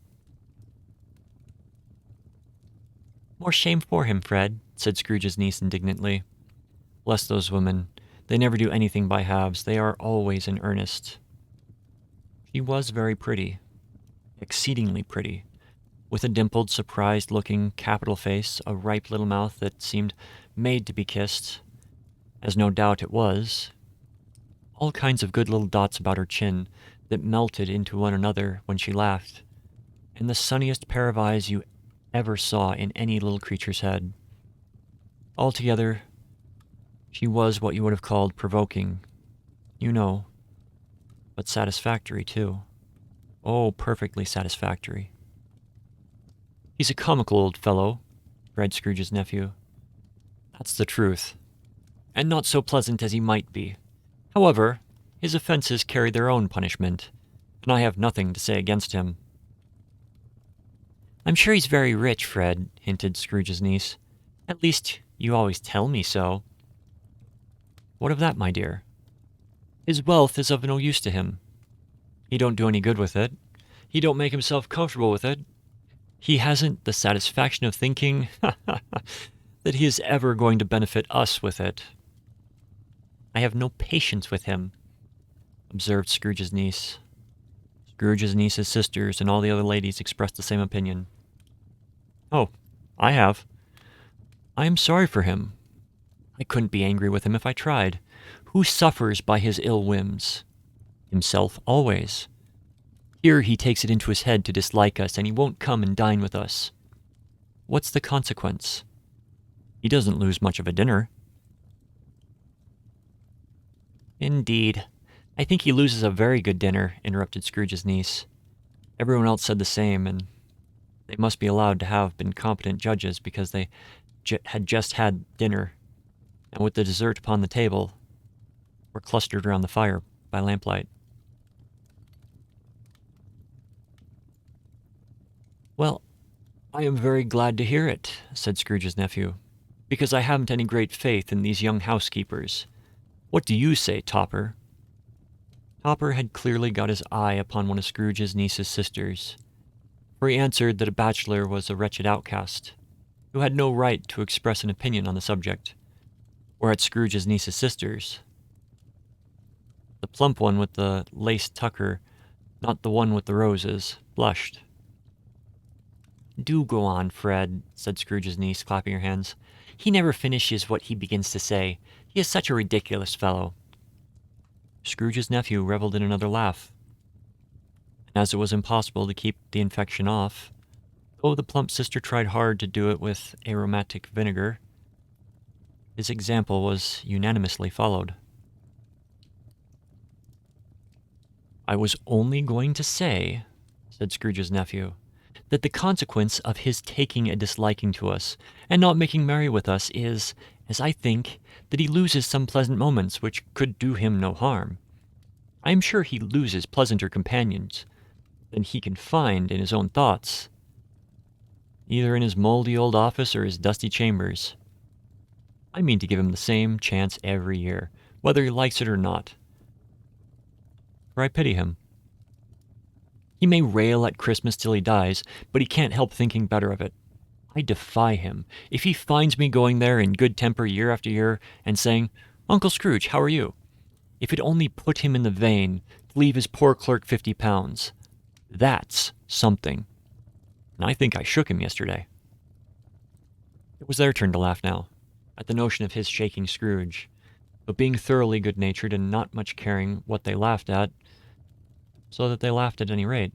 "More shame for him, Fred," said Scrooge's niece indignantly. "Bless those women. They never do anything by halves. They are always in earnest." She was very pretty, exceedingly pretty, with a dimpled, surprised-looking, capital face, a ripe little mouth that seemed made to be kissed, as no doubt it was, all kinds of good little dots about her chin that melted into one another when she laughed, and the sunniest pair of eyes you ever saw in any little creature's head. Altogether, she was what you would have called provoking, you know, but satisfactory, too. Oh, perfectly satisfactory. "He's a comical old fellow," cried Scrooge's nephew. "That's the truth, and not so pleasant as he might be. However, his offenses carry their own punishment, and I have nothing to say against him." "I'm sure he's very rich, Fred," hinted Scrooge's niece. "At least, you always tell me so." "What of that, my dear? His wealth is of no use to him. He don't do any good with it. He don't make himself comfortable with it. He hasn't the satisfaction of thinking that he is ever going to benefit us with it." "I have no patience with him," observed Scrooge's niece. Scrooge's niece's sisters and all the other ladies expressed the same opinion. "Oh, I have. I am sorry for him. I couldn't be angry with him if I tried. Who suffers by his ill whims? Himself always. Here he takes it into his head to dislike us, and he won't come and dine with us. What's the consequence? He doesn't lose much of a dinner. Indeed. I think he loses a very good dinner, interrupted Scrooge's niece. Everyone else said the same, and they must be allowed to have been competent judges because they had just had dinner, and with the dessert upon the table, were clustered around the fire by lamplight. Well, I am very glad to hear it, said Scrooge's nephew, because I haven't any great faith in these young housekeepers. What do you say, Topper? Topper had clearly got his eye upon one of Scrooge's niece's sisters, for he answered that a bachelor was a wretched outcast, who had no right to express an opinion on the subject, whereat Scrooge's niece's sisters, the plump one with the lace tucker, not the one with the roses, blushed. Do go on, Fred, said Scrooge's niece, clapping her hands. He never finishes what he begins to say. He is such a ridiculous fellow. Scrooge's nephew revelled in another laugh. And as it was impossible to keep the infection off, though the plump sister tried hard to do it with aromatic vinegar, his example was unanimously followed. I was only going to say, said Scrooge's nephew, that the consequence of his taking a disliking to us and not making merry with us is, as I think, that he loses some pleasant moments which could do him no harm. I am sure he loses pleasanter companions than he can find in his own thoughts, either in his mouldy old office or his dusty chambers. I mean to give him the same chance every year, whether he likes it or not, for I pity him. He may rail at Christmas till he dies, but he can't help thinking better of it. I defy him. If he finds me going there in good temper year after year and saying, Uncle Scrooge, how are you? If it only put him in the vein to leave his poor clerk £50, that's something. And I think I shook him yesterday. It was their turn to laugh now, at the notion of his shaking Scrooge, but being thoroughly good-natured and not much caring what they laughed at, so that they laughed at any rate,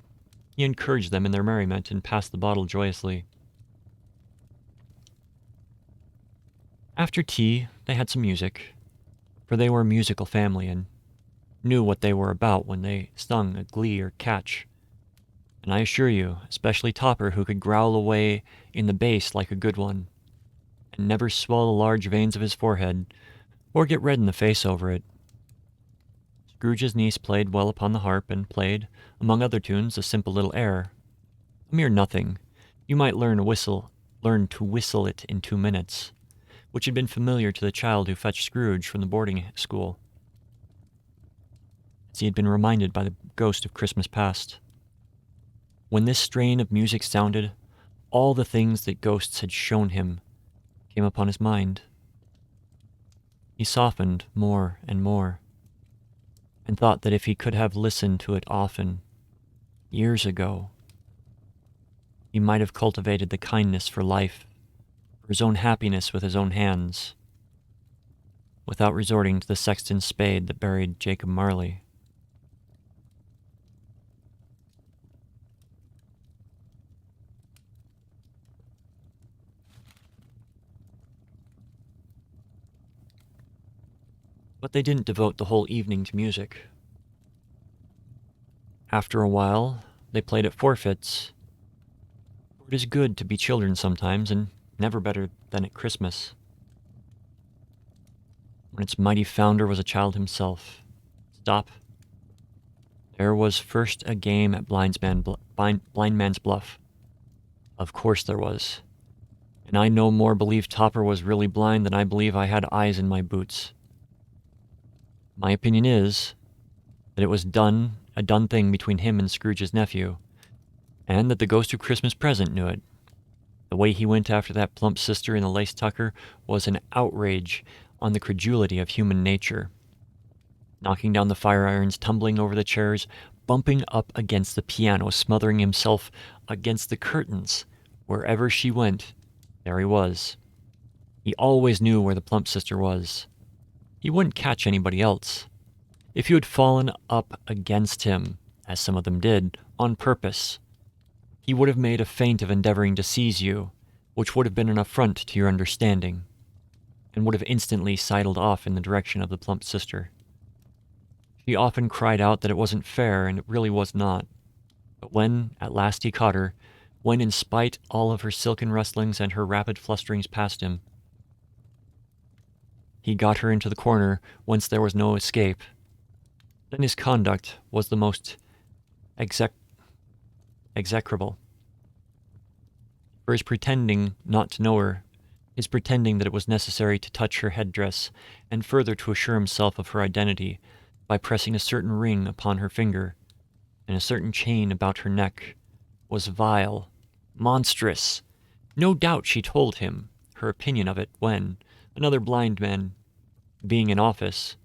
he encouraged them in their merriment and passed the bottle joyously. After tea, they had some music, for they were a musical family and knew what they were about when they sung a glee or catch. And I assure you, especially Topper, who could growl away in the bass like a good one, and never swell the large veins of his forehead, or get red in the face over it. Scrooge's niece played well upon the harp, and played, among other tunes, a simple little air. A mere nothing. You might learn to whistle it in 2 minutes, which had been familiar to the child who fetched Scrooge from the boarding school, as he had been reminded by the ghost of Christmas past. When this strain of music sounded, all the things that ghosts had shown him came upon his mind. He softened more and more, and thought that if he could have listened to it often, years ago, he might have cultivated the kindness for life, for his own happiness with his own hands, without resorting to the sexton's spade that buried Jacob Marley. But they didn't devote the whole evening to music. After a while, they played at forfeits. For it is good to be children sometimes, and never better than at Christmas, when its mighty founder was a child himself. Stop. There was first a game at Blind Man's Bluff. Of course there was. And I no more believe Topper was really blind than I believe I had eyes in my boots. My opinion is that it was a done thing between him and Scrooge's nephew, and that the ghost of Christmas Present knew it. The way he went after that plump sister in the lace tucker was an outrage on the credulity of human nature. Knocking down the fire irons, tumbling over the chairs, bumping up against the piano, smothering himself against the curtains. Wherever she went, there he was. He always knew where the plump sister was. He wouldn't catch anybody else. If you had fallen up against him, as some of them did, on purpose. He would have made a feint of endeavoring to seize you, which would have been an affront to your understanding, and would have instantly sidled off in the direction of the plump sister. She often cried out that it wasn't fair, and it really was not. But when, at last, he caught her, when, in spite all of her silken rustlings and her rapid flusterings past him, he got her into the corner whence there was no escape, then his conduct was the most execrable. For his pretending not to know her, his pretending that it was necessary to touch her headdress, and further to assure himself of her identity by pressing a certain ring upon her finger and a certain chain about her neck, was vile, monstrous. No doubt she told him her opinion of it when, another blind man being in office,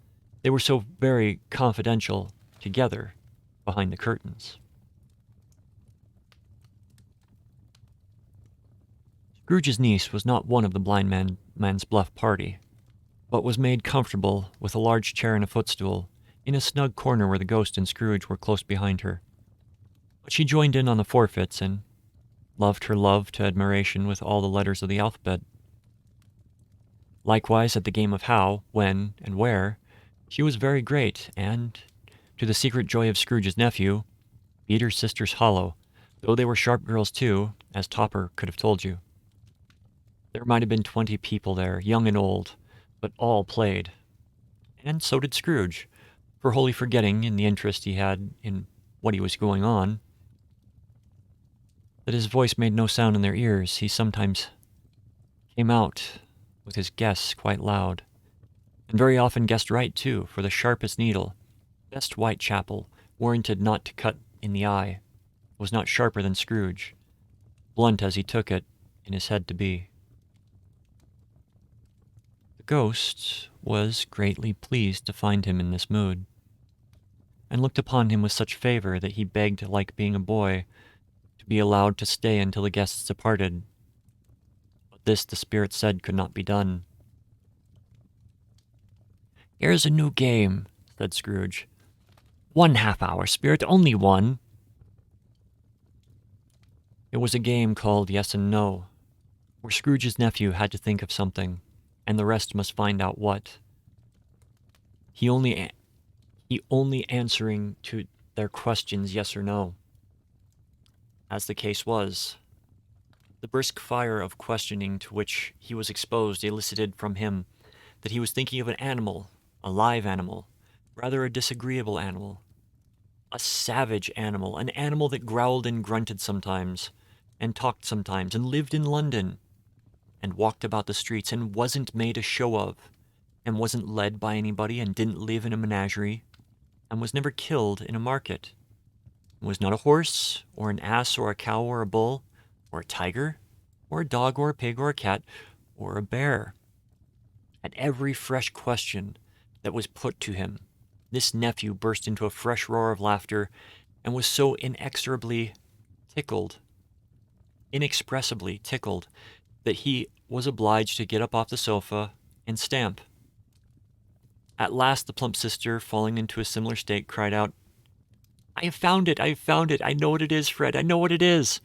they were so very confidential together behind the curtains. Scrooge's niece was not one of the blind man's bluff party, but was made comfortable with a large chair and a footstool in a snug corner where the ghost and Scrooge were close behind her. But she joined in on the forfeits and loved her love to admiration with all the letters of the alphabet. Likewise, at the game of how, when, and where, she was very great, and, to the secret joy of Scrooge's nephew, beat her sisters hollow, though they were sharp girls too, as Topper could have told you. There might have been 20 people there, young and old, but all played. And so did Scrooge, for wholly forgetting, in the interest he had in what he was going on, that his voice made no sound in their ears, he sometimes came out with his guess quite loud, and very often guessed right too, for the sharpest needle, best Whitechapel, warranted not to cut in the eye, was not sharper than Scrooge, blunt as he took it in his head to be. The ghost was greatly pleased to find him in this mood, and looked upon him with such favor that he begged, like being a boy, to be allowed to stay until the guests departed. But this the spirit said could not be done. "Here's a new game," said Scrooge. "1 half-hour, spirit, only one." It was a game called Yes and No, where Scrooge's nephew had to think of something, and the rest must find out what. He only answering to their questions yes or no. As the case was, the brisk fire of questioning to which he was exposed elicited from him that he was thinking of an animal, a live animal, rather a disagreeable animal, a savage animal, an animal that growled and grunted sometimes, and talked sometimes, and lived in London, and walked about the streets, and wasn't made a show of, and wasn't led by anybody, and didn't live in a menagerie, and was never killed in a market, and was not a horse, or an ass, or a cow, or a bull, or a tiger, or a dog, or a pig, or a cat, or a bear. At every fresh question that was put to him, this nephew burst into a fresh roar of laughter, and was so inexpressibly tickled, that he was obliged to get up off the sofa and stamp. At last the plump sister, falling into a similar state, cried out, "I have found it! I have found it! I know what it is, Fred! I know what it is!"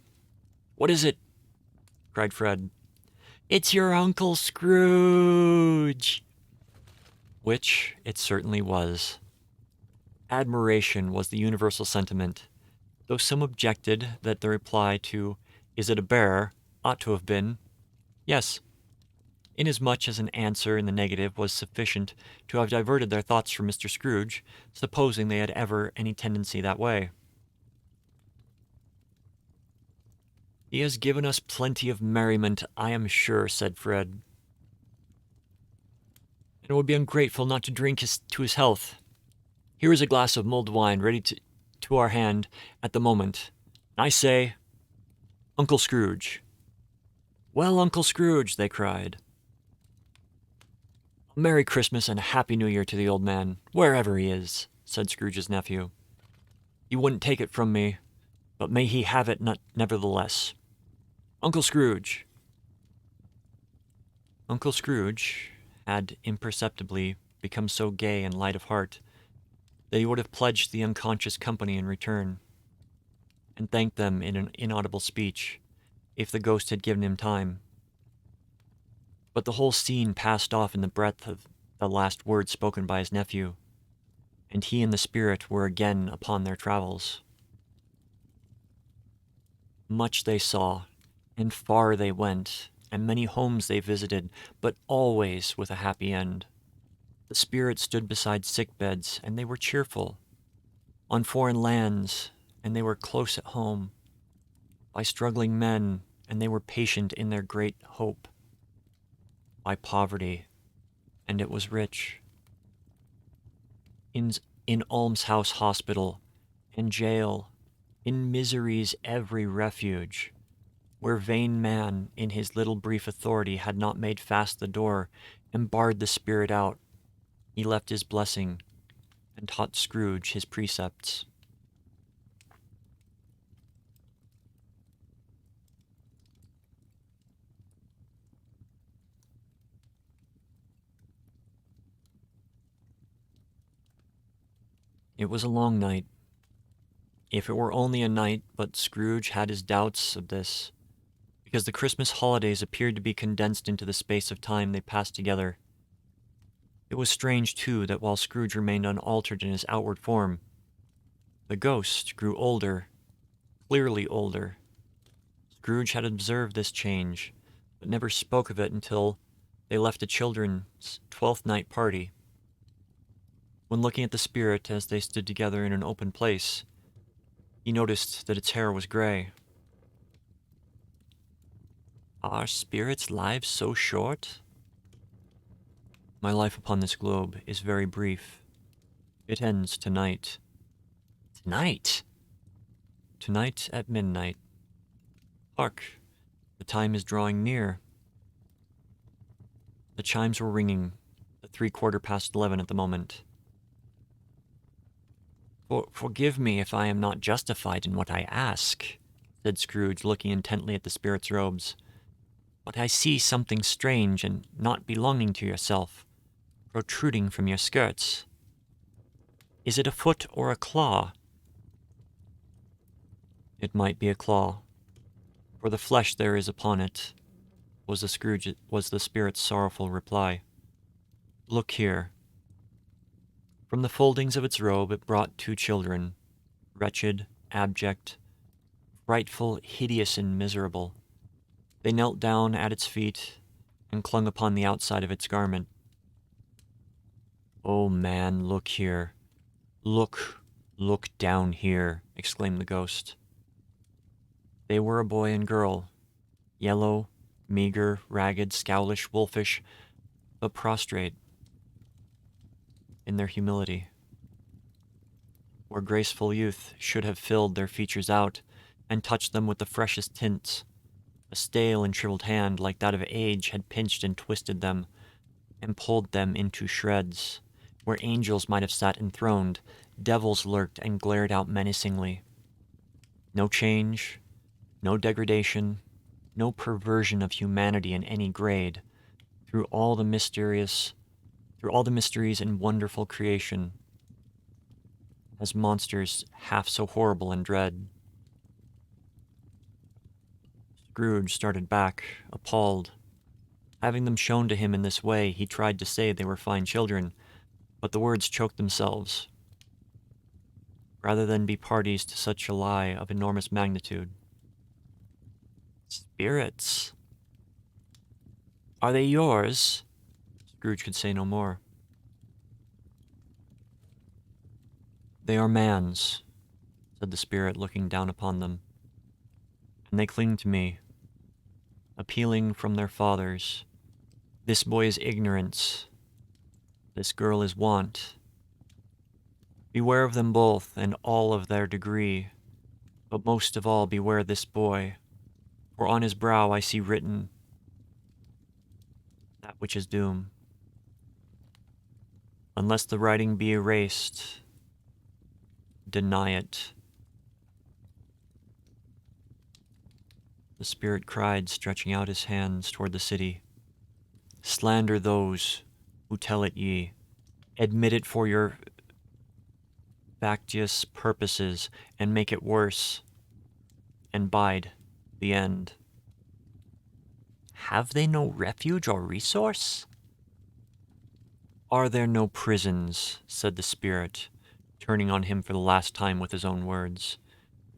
"What is it?" cried Fred. "It's your Uncle Scrooge!" Which it certainly was. Admiration was the universal sentiment, though some objected that the reply to "Is it a bear?" ought to have been, "Yes," inasmuch as an answer in the negative was sufficient to have diverted their thoughts from Mr. Scrooge, supposing they had ever any tendency that way. "He has given us plenty of merriment, I am sure," said Fred, "and it would be ungrateful not to drink to his health. Here is a glass of mulled wine ready to our hand at the moment. I say, Uncle Scrooge." "Well, Uncle Scrooge," they cried. "A Merry Christmas and a Happy New Year to the old man, wherever he is," said Scrooge's nephew. "He wouldn't take it from me, but may he have it nevertheless. Uncle Scrooge." Uncle Scrooge had imperceptibly become so gay and light of heart that he would have pledged the unconscious company in return. and thanked them in an inaudible speech, if the ghost had given him time. But the whole scene passed off in the breath of the last words spoken by his nephew, and he and the spirit were again upon their travels. Much they saw, and far they went, and many homes they visited, but always with a happy end. The spirit stood beside sick beds, and they were cheerful. On foreign lands, and they were close at home. By struggling men, and they were patient in their great hope. By poverty, and it was rich. In almshouse hospital, and jail, in misery's every refuge, where vain man in his little brief authority had not made fast the door and barred the spirit out, he left his blessing and taught Scrooge his precepts. It was a long night. If it were only a night, but Scrooge had his doubts of this, because the Christmas holidays appeared to be condensed into the space of time they passed together. It was strange, too, that while Scrooge remained unaltered in his outward form, the ghost grew older, clearly older. Scrooge had observed this change, but never spoke of it until they left a children's 12th night party. When looking at the spirit as they stood together in an open place, he noticed that its hair was gray. Are spirits' lives so short? My life upon this globe is very brief. It ends tonight. Tonight? Tonight at midnight. Hark, the time is drawing near. The chimes were ringing, at 11:15 at the moment. Forgive me if I am not justified in what I ask, said Scrooge, looking intently at the spirit's robes. But I see something strange and not belonging to yourself, protruding from your skirts. Is it a foot or a claw? It might be a claw, for the flesh there is upon it, was the spirit's sorrowful reply. Look here. From the foldings of its robe it brought two children, wretched, abject, frightful, hideous, and miserable. They knelt down at its feet and clung upon the outside of its garment. "Oh, man, look here. Look down here," exclaimed the ghost. They were a boy and girl, yellow, meager, ragged, scowlish, wolfish, but prostrate in their humility. Where graceful youth should have filled their features out and touched them with the freshest tints, a stale and shriveled hand like that of age had pinched and twisted them and pulled them into shreds. Where angels might have sat enthroned, devils lurked and glared out menacingly. No change, no degradation, no perversion of humanity in any grade, through all the mysteries and wonderful creation, as monsters half so horrible and dread. Scrooge started back, appalled. Having them shown to him in this way, he tried to say they were fine children, but the words choked themselves, rather than be parties to such a lie of enormous magnitude. Spirits? Are they yours? Scrooge could say no more. They are man's, said the spirit, looking down upon them, and they cling to me, appealing from their fathers. This boy is ignorance. This girl is want. Beware of them both and all of their degree, but most of all beware this boy, for on his brow I see written that which is doom. Unless the writing be erased, deny it. The spirit cried, stretching out his hands toward the city. Slander those who tell it ye. Admit it for your factious purposes, and make it worse. and bide the end. Have they no refuge or resource? Are there no prisons, said the spirit, turning on him for the last time with his own words.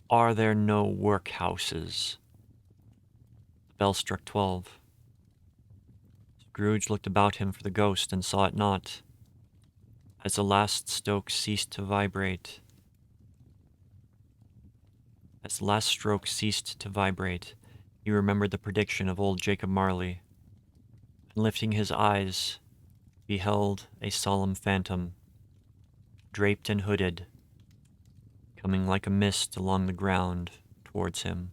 Are there no workhouses? The bell struck 12. Scrooge looked about him for the ghost and saw it not. As the last stroke ceased to vibrate, he remembered the prediction of old Jacob Marley, and lifting his eyes, beheld a solemn phantom, draped and hooded, coming like a mist along the ground towards him.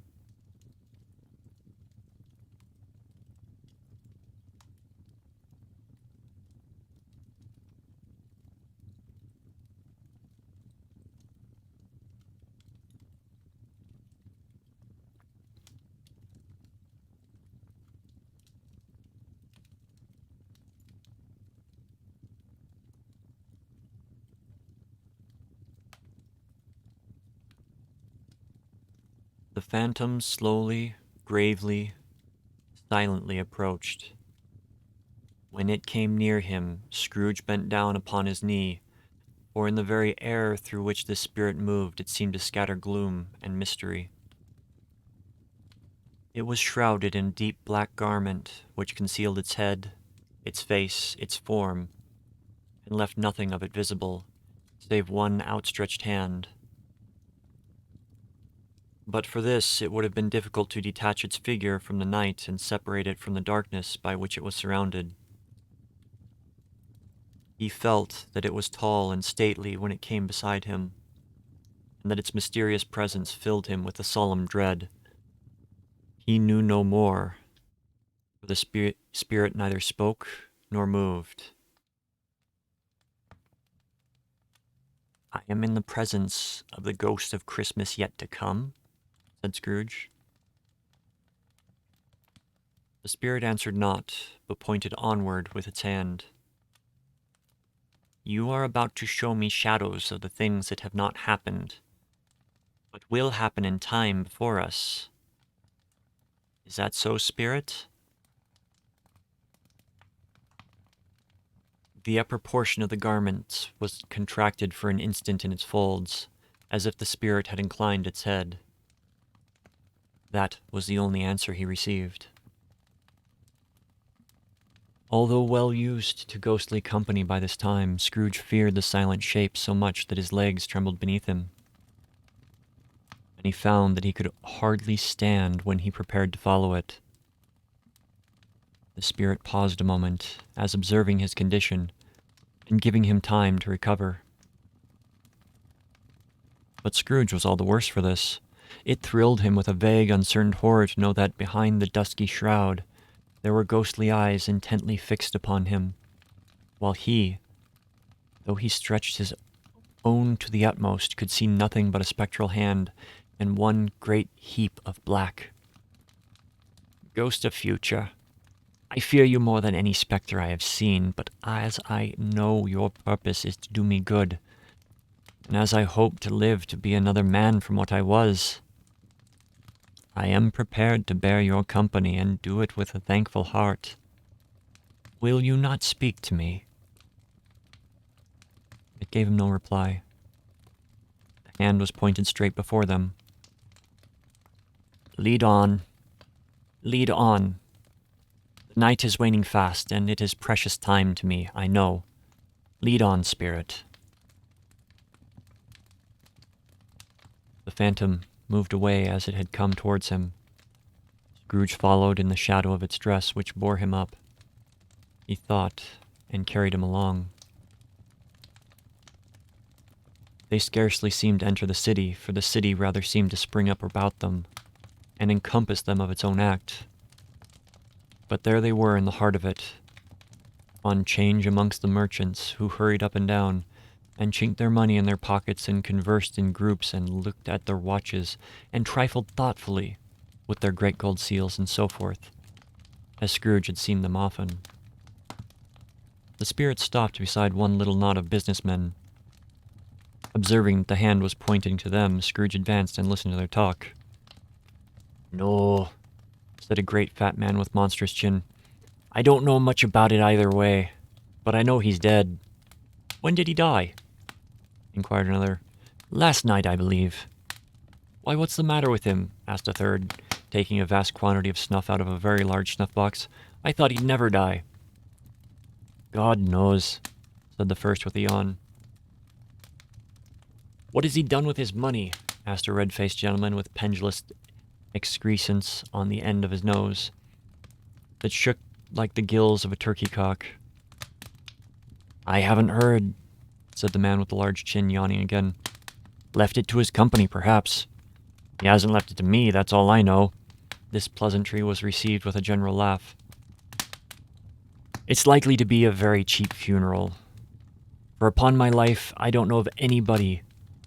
The phantom slowly, gravely, silently approached. When it came near him, Scrooge bent down upon his knee, for in the very air through which this spirit moved it seemed to scatter gloom and mystery. It was shrouded in a deep black garment which concealed its head, its face, its form, and left nothing of it visible, save one outstretched hand. But for this, it would have been difficult to detach its figure from the night and separate it from the darkness by which it was surrounded. He felt that it was tall and stately when it came beside him, and that its mysterious presence filled him with a solemn dread. He knew no more, for the spirit neither spoke nor moved. I am in the presence of the ghost of Christmas yet to come, said Scrooge. The spirit answered not, but pointed onward with its hand. You are about to show me shadows of the things that have not happened, but will happen in time before us. Is that so, spirit? The upper portion of the garment was contracted for an instant in its folds, as if the spirit had inclined its head. That was the only answer he received. Although well used to ghostly company by this time, Scrooge feared the silent shape so much that his legs trembled beneath him, and he found that he could hardly stand when he prepared to follow it. The spirit paused a moment, as observing his condition, and giving him time to recover. But Scrooge was all the worse for this. It thrilled him with a vague, uncertain horror to know that behind the dusky shroud there were ghostly eyes intently fixed upon him, while he, though he stretched his own to the utmost, could see nothing but a spectral hand and one great heap of black. Ghost of future, I fear you more than any spectre I have seen, but as I know your purpose is to do me good, and as I hope to live to be another man from what I was, I am prepared to bear your company and do it with a thankful heart. Will you not speak to me? It gave him no reply. The hand was pointed straight before them. Lead on. Lead on. The night is waning fast, and it is precious time to me, I know. Lead on, spirit. The phantom moved away as it had come towards him. Scrooge followed in the shadow of its dress, which bore him up. He thought, and carried him along. They scarcely seemed to enter the city, for the city rather seemed to spring up about them, and encompass them of its own act. But there they were in the heart of it, on change amongst the merchants, who hurried up and down, and chinked their money in their pockets, and conversed in groups, and looked at their watches, and trifled thoughtfully with their great gold seals, and so forth, as Scrooge had seen them often. The spirit stopped beside one little knot of businessmen. Observing that the hand was pointing to them, Scrooge advanced and listened to their talk. No, said a great fat man with monstrous chin. I don't know much about it either way, but I know he's dead. When did he die? Inquired another. Last night, I believe. Why, what's the matter with him? Asked a third, taking a vast quantity of snuff out of a very large snuff box. I thought he'd never die. God knows, said the first with a yawn. What has he done with his money? Asked a red-faced gentleman with pendulous excrescence on the end of his nose that shook like the gills of a turkey cock. I haven't heard, said the man with the large chin, yawning again. Left it to his company, perhaps. He hasn't left it to me, that's all I know. This pleasantry was received with a general laugh. It's likely to be a very cheap funeral, for upon my life, I don't know of anybody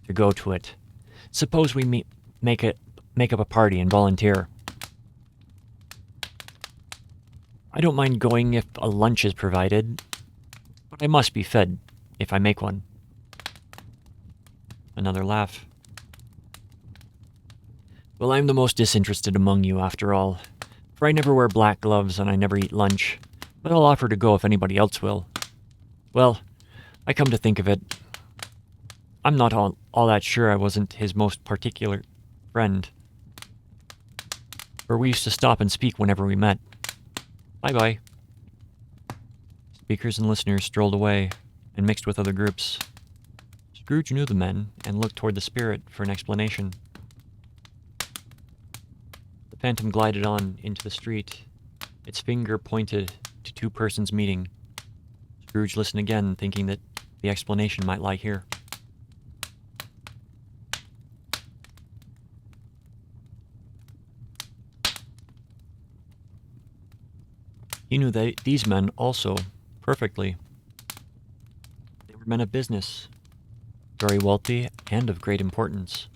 to go to it. Suppose we make up a party and volunteer. I don't mind going if a lunch is provided, but I must be fed if I make one. Another laugh. Well, I'm the most disinterested among you, after all, for I never wear black gloves and I never eat lunch, but I'll offer to go if anybody else will. Well, I come to think of it, I'm not all that sure I wasn't his most particular friend, for we used to stop and speak whenever we met. Bye-bye. Speakers and listeners strolled away and mixed with other groups. Scrooge knew the men and looked toward the spirit for an explanation. The phantom glided on into the street. Its finger pointed to two persons meeting. Scrooge listened again, thinking that the explanation might lie here. He knew these men also perfectly. They were men of business, very wealthy and of great importance.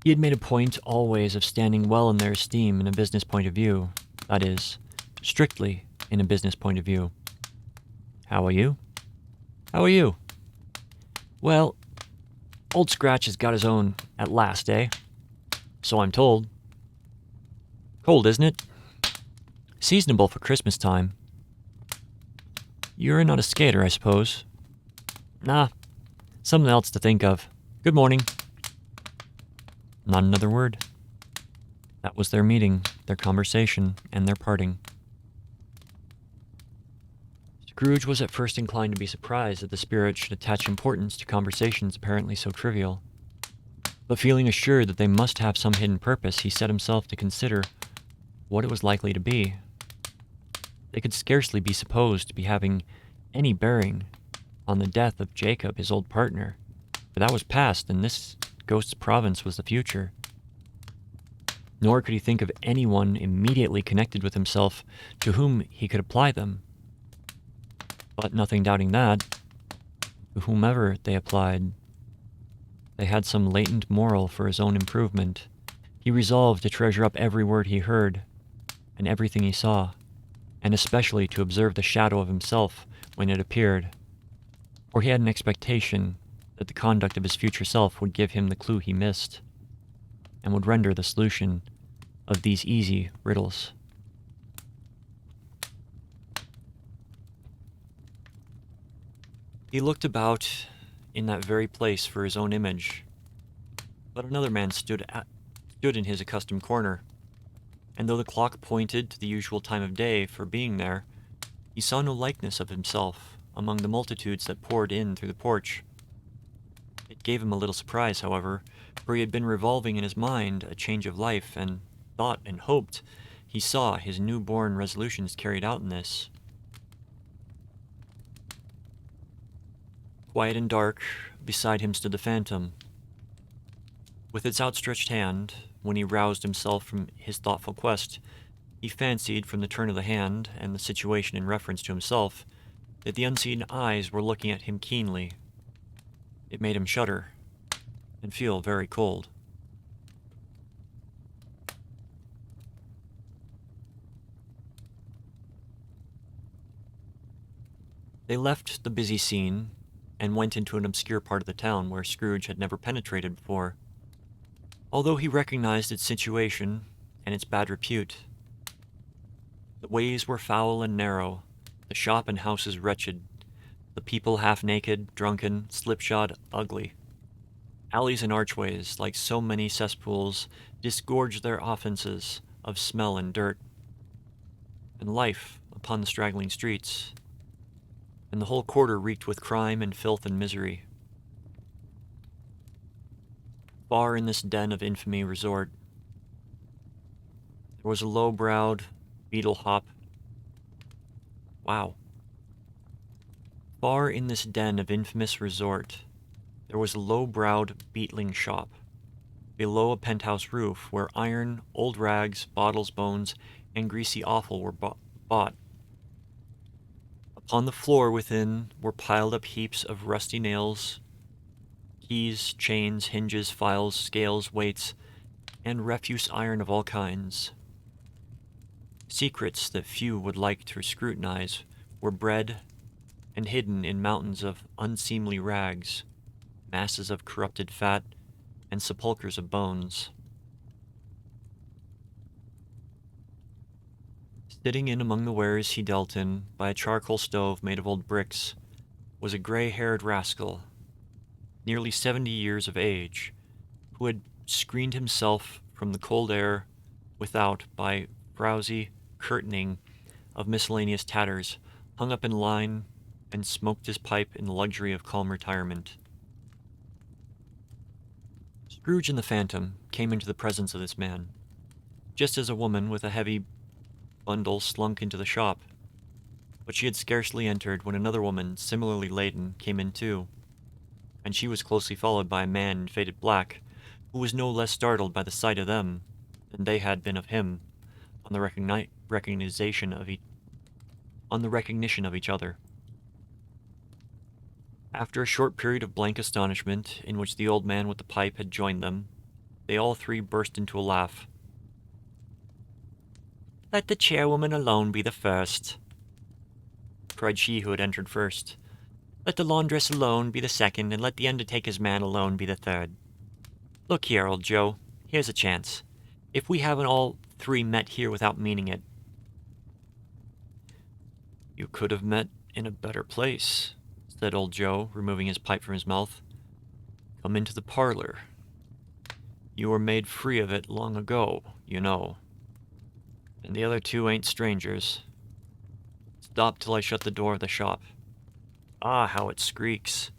He had made a point always of standing well in their esteem in a business point of view, that is, strictly in a business point of view. How are you? How are you? Well, Old Scratch has got his own at last, eh? So I'm told. Cold, isn't it? Seasonable for Christmas time. You're not a skater, I suppose? Nah, something else to think of. Good morning. Not another word. That was their meeting, their conversation, and their parting. Scrooge was at first inclined to be surprised that the spirit should attach importance to conversations apparently so trivial. But feeling assured that they must have some hidden purpose, he set himself to consider what it was likely to be. They could scarcely be supposed to be having any bearing on the death of Jacob, his old partner, for that was past, and this ghost's province was the future. Nor could he think of anyone immediately connected with himself to whom he could apply them. But nothing doubting that, to whomever they applied, they had some latent moral for his own improvement. He resolved to treasure up every word he heard and everything he saw, and especially to observe the shadow of himself when it appeared, for he had an expectation that the conduct of his future self would give him the clue he missed, and would render the solution of these easy riddles. He looked about in that very place for his own image, but another man stood in his accustomed corner, and though the clock pointed to the usual time of day for being there, he saw no likeness of himself among the multitudes that poured in through the porch. It gave him a little surprise, however, for he had been revolving in his mind a change of life, and thought and hoped he saw his new-born resolutions carried out in this. Quiet and dark, beside him stood the phantom. With its outstretched hand, when he roused himself from his thoughtful quest, he fancied from the turn of the hand and the situation in reference to himself that the unseen eyes were looking at him keenly. It made him shudder and feel very cold. They left the busy scene and went into an obscure part of the town where Scrooge had never penetrated before. Although he recognized its situation, and its bad repute. The ways were foul and narrow, the shop and houses wretched, the people half-naked, drunken, slipshod, ugly. Alleys and archways, like so many cesspools, disgorged their offences of smell and dirt, and life upon the straggling streets, and the whole quarter reeked with crime and filth and misery. Far in this den of infamy resort, there was a low-browed, beetle-hop. Wow. Far in this den of infamous resort, there was a low-browed beetling shop, below a penthouse roof, where iron, old rags, bottles, bones, and greasy offal were bought. Upon the floor within were piled up heaps of rusty nails, keys, chains, hinges, files, scales, weights, and refuse iron of all kinds. Secrets that few would like to scrutinize were bred and hidden in mountains of unseemly rags, masses of corrupted fat, and sepulchres of bones. Sitting in among the wares he dealt in, by a charcoal stove made of old bricks, was a gray-haired rascal, nearly 70 years of age, who had screened himself from the cold air without by frowsy curtaining of miscellaneous tatters, hung up in line, and smoked his pipe in the luxury of calm retirement. Scrooge and the Phantom came into the presence of this man, just as a woman with a heavy bundle slunk into the shop, but she had scarcely entered when another woman, similarly laden, came in too, and she was closely followed by a man in faded black, who was no less startled by the sight of them than they had been of him, on the recognition of each other. After a short period of blank astonishment, in which the old man with the pipe had joined them, they all three burst into a laugh. "Let the chairwoman alone be the first," cried she who had entered first. "Let the laundress alone be the second, and let the undertaker's man alone be the third. Look here, old Joe, here's a chance. If we haven't all three met here without meaning it." "You could have met in a better place," said old Joe, removing his pipe from his mouth. "Come into the parlor. You were made free of it long ago, you know. And the other two ain't strangers. Stop till I shut the door of the shop. Ah, how it squeaks.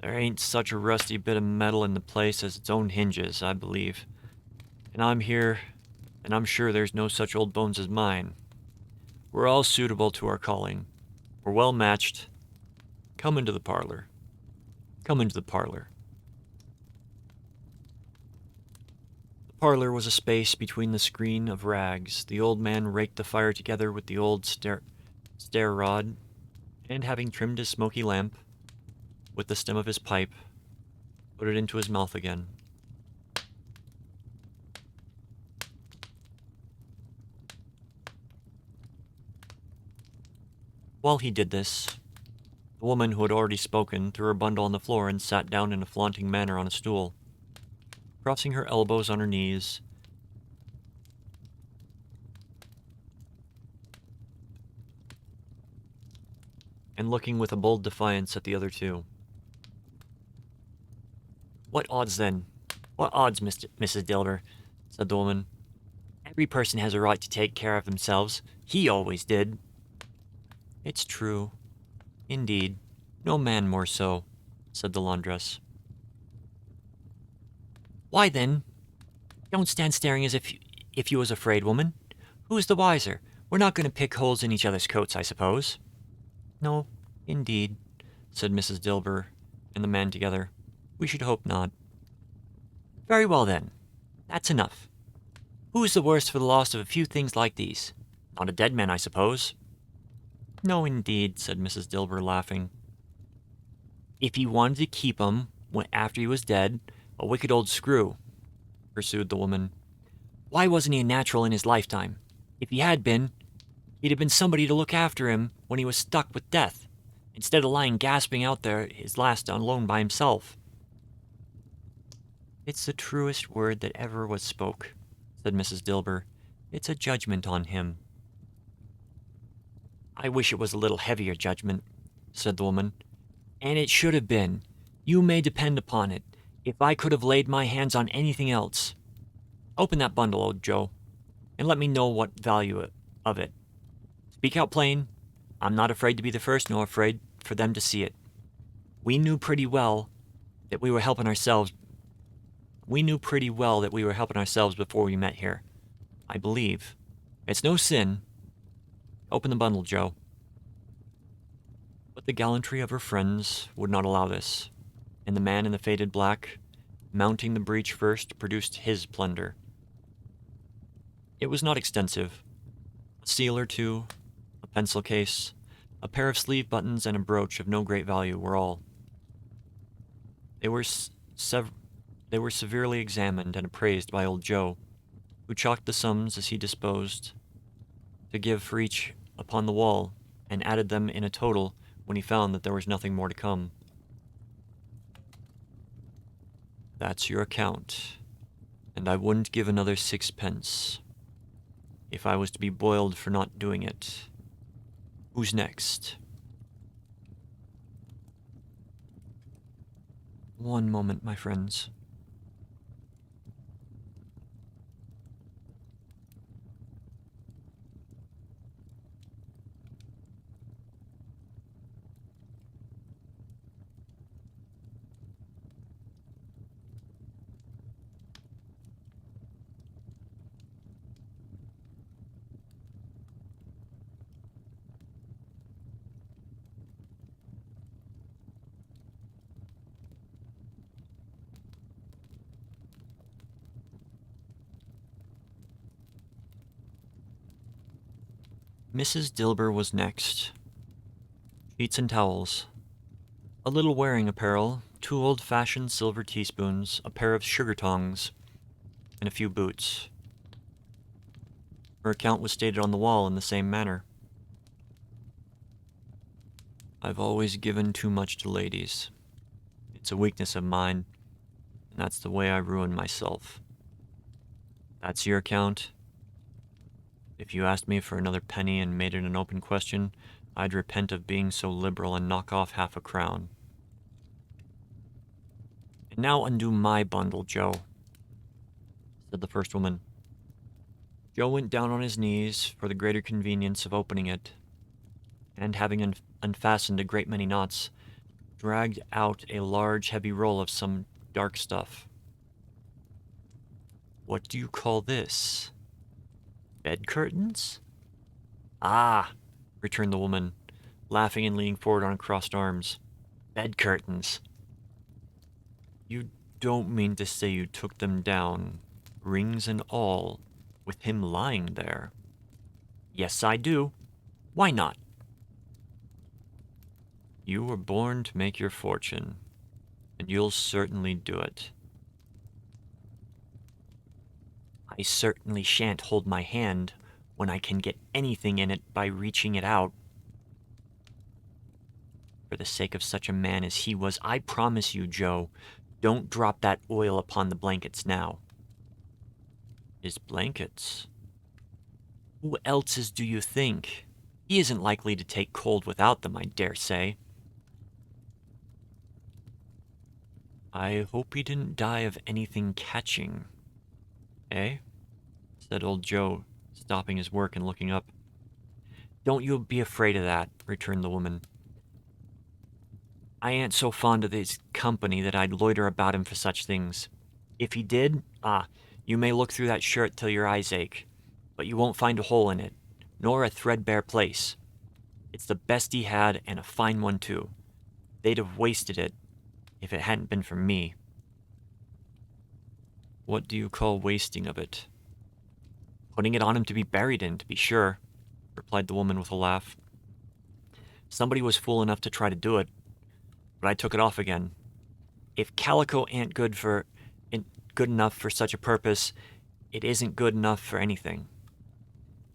There ain't such a rusty bit of metal in the place as its own hinges, I believe. And I'm here, and I'm sure there's no such old bones as mine. We're all suitable to our calling. We're well matched. Come into the parlor. Come into the parlor." The parlor was a space between the screen of rags. The old man raked the fire together with the old stair rod, and having trimmed his smoky lamp with the stem of his pipe, put it into his mouth again. While he did this, the woman who had already spoken threw her bundle on the floor and sat down in a flaunting manner on a stool, crossing her elbows on her knees. And looking with a bold defiance at the other two. "What odds, then? What odds, Mrs. Dilber?" said the woman. "Every person has a right to take care of themselves. He always did." "It's true. Indeed, no man more so," said the laundress. "Why, then, don't stand staring as if you was afraid, woman. Who's the wiser? We're not going to pick holes in each other's coats, I suppose." "No, indeed," said Mrs. Dilber and the man together. "We should hope not." "Very well, then. That's enough. Who's the worse for the loss of a few things like these? Not a dead man, I suppose?" "No, indeed," said Mrs. Dilber, laughing. "If he wanted to keep 'em after he was dead, a wicked old screw," pursued the woman. "Why wasn't he a natural in his lifetime? If he had been, he'd have been somebody to look after him when he was stuck with death, instead of lying gasping out there his last alone by himself." "It's the truest word that ever was spoke," said Mrs. Dilber. "It's a judgment on him." "I wish it was a little heavier judgment," said the woman. "And it should have been. You may depend upon it, if I could have laid my hands on anything else. Open that bundle, old Joe, and let me know what value of it. Speak out plain. I'm not afraid to be the first, nor afraid for them to see it. We knew pretty well that we were helping ourselves. We knew pretty well that we were helping ourselves before we met here. I believe. It's no sin. Open the bundle, Joe." But the gallantry of her friends would not allow this, and the man in the faded black, mounting the breech first, produced his plunder. It was not extensive. A seal or two, a pencil case, a pair of sleeve buttons, and a brooch of no great value were all. They were severely examined and appraised by old Joe, who chalked the sums as he disposed to give for each upon the wall, and added them in a total when he found that there was nothing more to come. "That's your account, and I wouldn't give another 6 pence if I was to be boiled for not doing it. Who's next?" "One moment, my friends." Mrs. Dilber was next. Sheets and towels, a little wearing apparel, 2 old-fashioned silver teaspoons, a pair of sugar tongs, and a few boots. Her account was stated on the wall in the same manner. "I've always given too much to ladies. It's a weakness of mine, and that's the way I ruin myself. That's your account. If you asked me for another penny and made it an open question, I'd repent of being so liberal and knock off half a crown. And now undo my bundle, Joe," said the first woman. Joe went down on his knees for the greater convenience of opening it, and having unfastened a great many knots, dragged out a large heavy roll of some dark stuff. "What do you call this? Bed curtains?" "Ah," returned the woman, laughing and leaning forward on crossed arms. "Bed curtains. You don't mean to say you took them down, rings and all, with him lying there?" "Yes, I do. Why not?" "You were born to make your fortune, and you'll certainly do it." "I certainly shan't hold my hand when I can get anything in it by reaching it out. For the sake of such a man as he was, I promise you, Joe, don't drop that oil upon the blankets now." "His blankets? Who else's do you think? He isn't likely to take cold without them, I dare say." "I hope he didn't die of anything catching. Eh?" said old Joe, stopping his work and looking up. "Don't you be afraid of that," returned the woman. "I ain't so fond of his company that I'd loiter about him for such things. If he did, you may look through that shirt till your eyes ache, but you won't find a hole in it, nor a threadbare place. It's the best he had, and a fine one too. They'd have wasted it if it hadn't been for me." "What do you call wasting of it?" "Putting it on him to be buried in, to be sure," replied the woman with a laugh. "Somebody was fool enough to try to do it, but I took it off again. If calico ain't good enough for such a purpose, it isn't good enough for anything.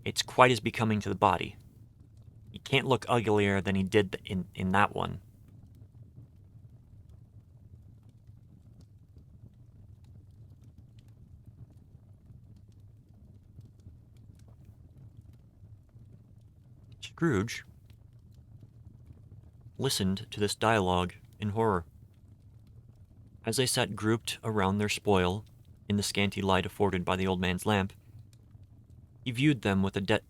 It's quite as becoming to the body. He can't look uglier than he did in that one." Scrooge listened to this dialogue in horror. As they sat grouped around their spoil in the scanty light afforded by the old man's lamp, he viewed them with a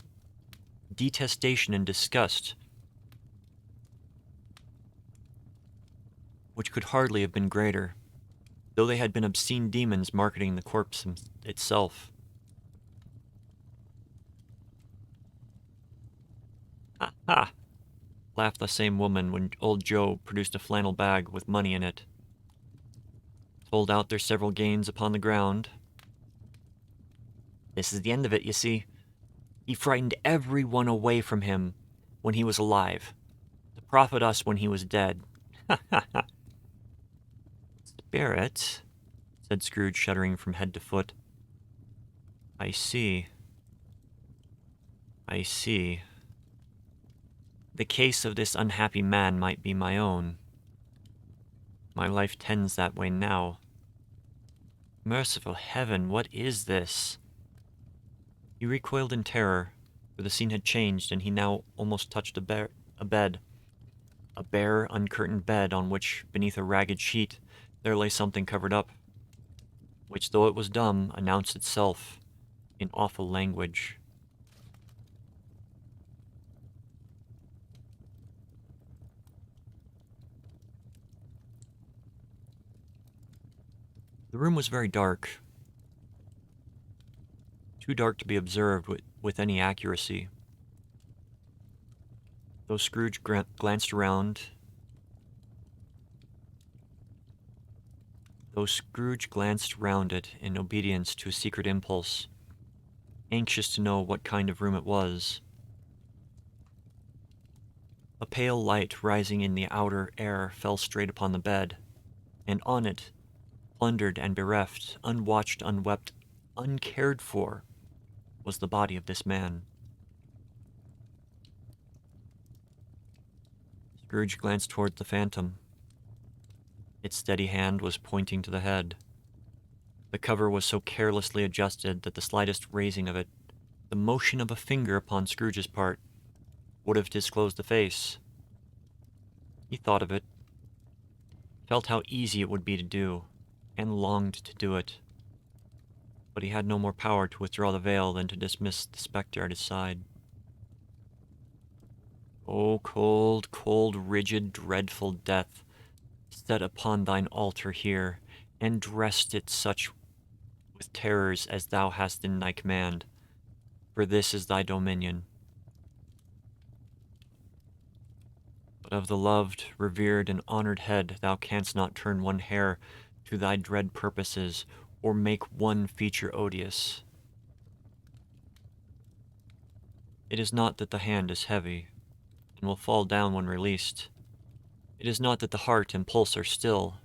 detestation and disgust which could hardly have been greater, though they had been obscene demons marketing the corpse itself. "Ha ha!" laughed the same woman when old Joe produced a flannel bag with money in it, told out their several gains upon the ground. "This is the end of it, you see. He frightened everyone away from him when he was alive, to profit us when he was dead. Ha ha ha!" "Spirit," said Scrooge, shuddering from head to foot. "I see. I see. The case of this unhappy man might be my own. My life tends that way now. Merciful heaven, what is this?" He recoiled in terror, for the scene had changed, and he now almost touched a bed. A bare, uncurtained bed on which, beneath a ragged sheet, there lay something covered up, which, though it was dumb, announced itself in awful language. The room was very dark, too dark to be observed with any accuracy. Though Scrooge glanced around it in obedience to a secret impulse, anxious to know what kind of room it was, a pale light rising in the outer air fell straight upon the bed, and on it, plundered and bereft, unwatched, unwept, uncared for, was the body of this man. Scrooge glanced toward the phantom. Its steady hand was pointing to the head. The cover was so carelessly adjusted that the slightest raising of it, the motion of a finger upon Scrooge's part, would have disclosed the face. He thought of it, felt how easy it would be to do, and longed to do it. But he had no more power to withdraw the veil than to dismiss the spectre at his side. O cold, cold, rigid, dreadful death, set upon thine altar here, and dressed it such with terrors as thou hast in thy command, for this is thy dominion. But of the loved, revered, and honored head thou canst not turn one hair to thy dread purposes, or make one feature odious. It is not that the hand is heavy, and will fall down when released. It is not that the heart and pulse are still,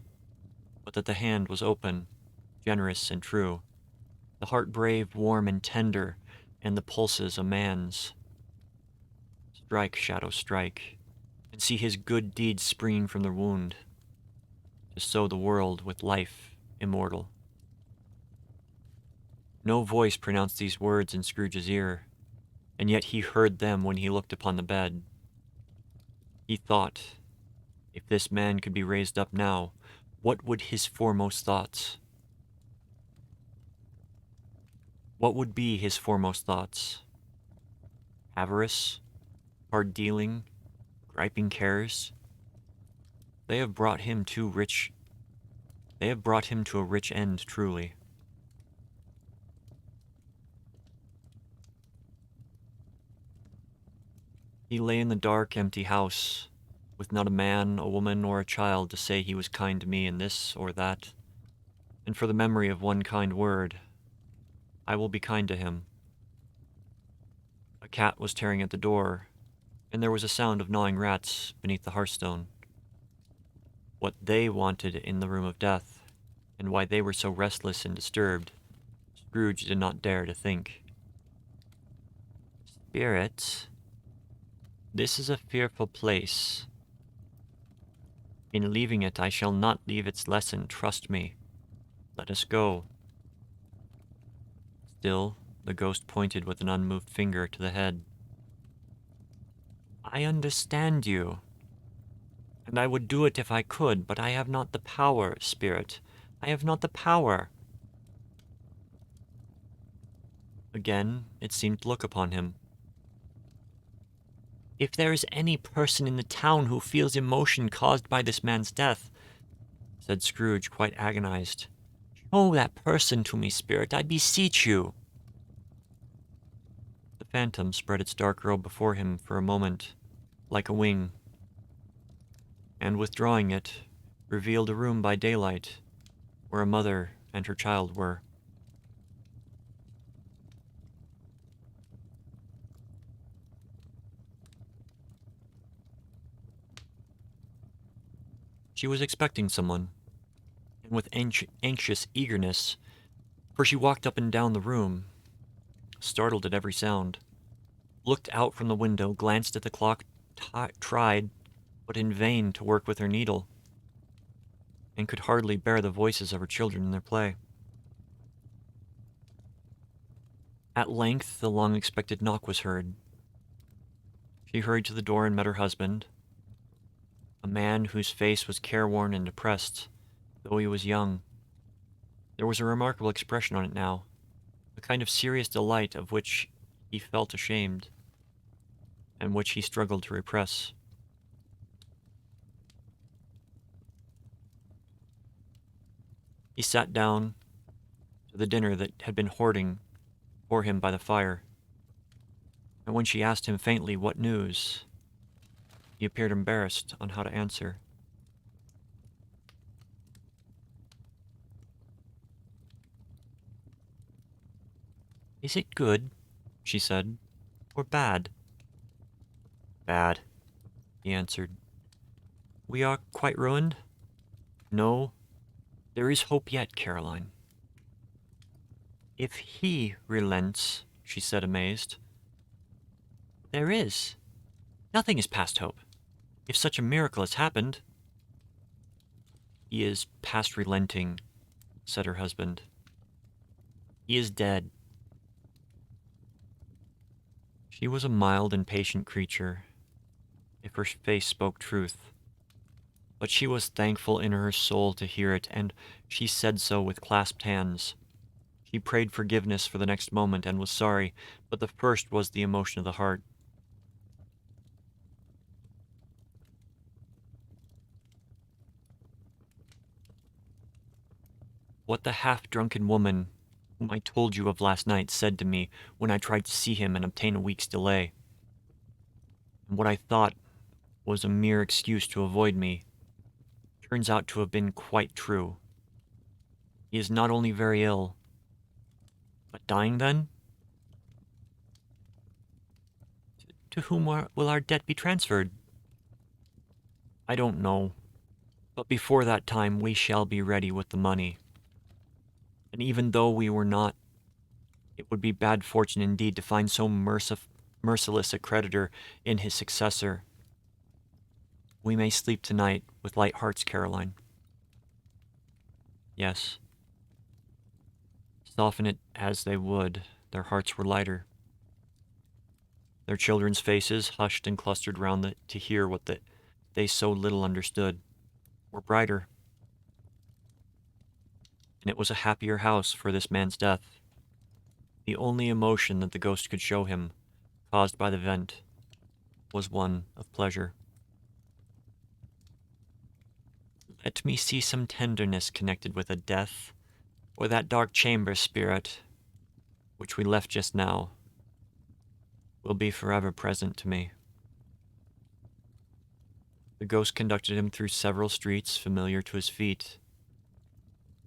but that the hand was open, generous, and true, the heart brave, warm, and tender, and the pulses a man's. Strike, shadow, strike, and see his good deeds springing from the wound, to sow the world with life immortal. No voice pronounced these words in Scrooge's ear, and yet he heard them when he looked upon the bed. He thought, if this man could be raised up now, what would his foremost thoughts? What would be his foremost thoughts? Avarice? Hard dealing? Griping cares? They have brought him to a rich end, truly. He lay in the dark, empty house, with not a man, a woman, or a child to say he was kind to me in this or that, and for the memory of one kind word, I will be kind to him. A cat was tearing at the door, and there was a sound of gnawing rats beneath the hearthstone. What they wanted in the room of death, and why they were so restless and disturbed, Scrooge did not dare to think. Spirit, this is a fearful place. In leaving it, I shall not leave its lesson, trust me. Let us go. Still, the ghost pointed with an unmoved finger to the head. I understand you, and I would do it if I could, but I have not the power, Spirit. I have not the power. Again, it seemed to look upon him. If there is any person in the town who feels emotion caused by this man's death, said Scrooge, quite agonized, show that person to me, Spirit, I beseech you. The phantom spread its dark robe before him for a moment, like a wing, and withdrawing it, revealed a room by daylight, where a mother and her child were. She was expecting someone, and with anxious eagerness, for she walked up and down the room, startled at every sound, looked out from the window, glanced at the clock, tried, but in vain, to work with her needle, and could hardly bear the voices of her children in their play. At length the long-expected knock was heard. She hurried to the door and met her husband, a man whose face was careworn and depressed, though he was young. There was a remarkable expression on it now, a kind of serious delight of which he felt ashamed, and which he struggled to repress. He sat down to the dinner that had been hoarding for him by the fire, and when she asked him faintly what news, he appeared embarrassed on how to answer. Is it good, she said, or bad? Bad, he answered. We are quite ruined? No, there is hope yet, Caroline. If he relents, she said, amazed. There is. Nothing is past hope. If such a miracle has happened. He is past relenting, said her husband. He is dead. She was a mild and patient creature, if her face spoke truth. But she was thankful in her soul to hear it, and she said so with clasped hands. She prayed forgiveness for the next moment and was sorry, but the first was the emotion of the heart. What the half-drunken woman whom I told you of last night said to me when I tried to see him and obtain a week's delay, and what I thought was a mere excuse to avoid me, turns out to have been quite true. He is not only very ill, but dying then? To whom will our debt be transferred? I don't know, but before that time we shall be ready with the money. And even though we were not, it would be bad fortune indeed to find so merciless a creditor in his successor. We may sleep tonight with light hearts, Caroline. Yes. Soften it as they would, their hearts were lighter. Their children's faces, hushed and clustered round to hear what they so little understood, were brighter. And it was a happier house for this man's death. The only emotion that the ghost could show him, caused by the vent, was one of pleasure. Let me see some tenderness connected with a death, or that dark chamber, Spirit, which we left just now, will be forever present to me. The ghost conducted him through several streets familiar to his feet,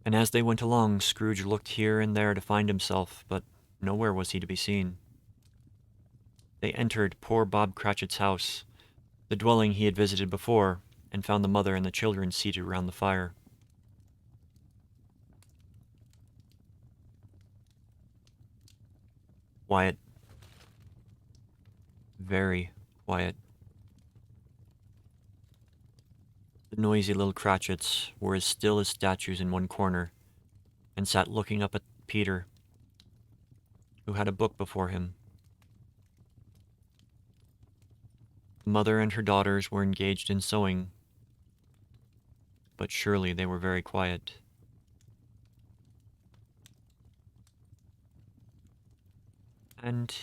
and as they went along, Scrooge looked here and there to find himself, but nowhere was he to be seen. They entered poor Bob Cratchit's house, the dwelling he had visited before, and found the mother and the children seated round the fire. Quiet. Very quiet. The noisy little Cratchits were as still as statues in one corner, and sat looking up at Peter, who had a book before him. The mother and her daughters were engaged in sewing, but surely they were very quiet. And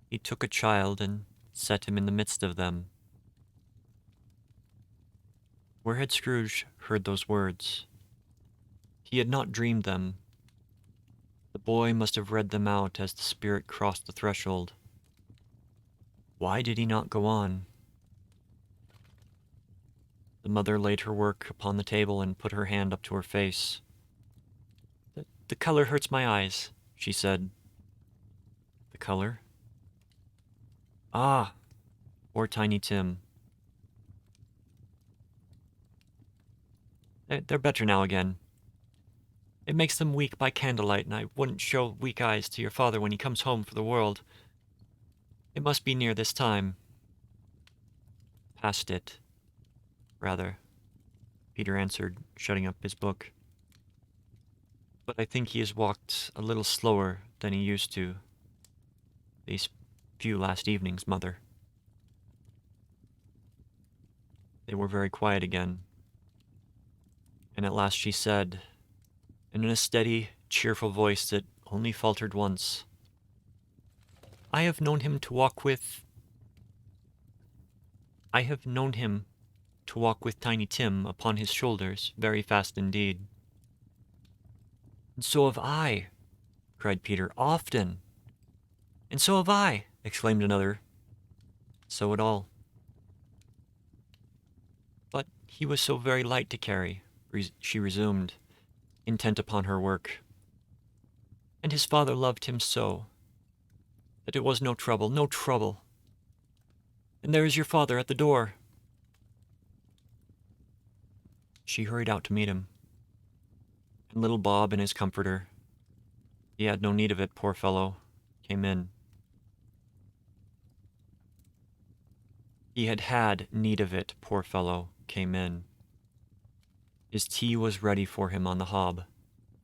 he took a child and set him in the midst of them. Where had Scrooge heard those words? He had not dreamed them. The boy must have read them out as the spirit crossed the threshold. Why did he not go on? The mother laid her work upon the table and put her hand up to her face. The color hurts my eyes, she said. The color? Ah, poor Tiny Tim. They're better now again. It makes them weak by candlelight, and I wouldn't show weak eyes to your father when he comes home for the world. It must be near this time. Past it, rather, Peter answered, shutting up his book. But I think he has walked a little slower than he used to these few last evenings, Mother. They were very quiet again. And at last she said, and in a steady, cheerful voice that only faltered once, I have known him to walk with Tiny Tim upon his shoulders very fast indeed. And so have I, cried Peter, often. And so have I, exclaimed another. So had all. But he was so very light to carry, she resumed, intent upon her work. And his father loved him so, that it was no trouble, no trouble. And there is your father at the door. She hurried out to meet him. And little Bob and his comforter, he had no need of it, poor fellow, came in. He had need of it, poor fellow, came in. His tea was ready for him on the hob,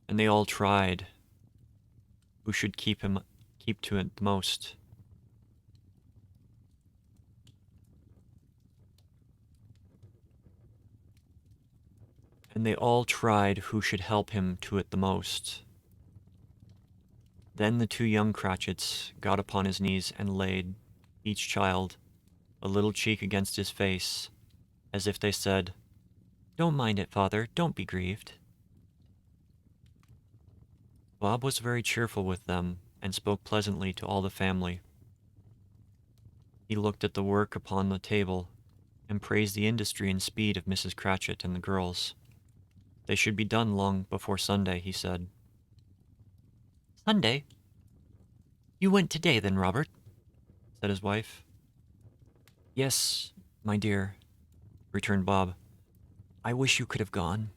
and they all tried who should keep to it the most. And they all tried who should help him to it the most. Then the two young Cratchits got upon his knees and laid, each child, a little cheek against his face, as if they said, Don't mind it, father, don't be grieved. Bob was very cheerful with them, and spoke pleasantly to all the family. He looked at the work upon the table, and praised the industry and speed of Mrs. Cratchit and the girls. They should be done long before Sunday, he said. Sunday? You went today, then, Robert? Said his wife. Yes, my dear, returned Bob. I wish you could have gone.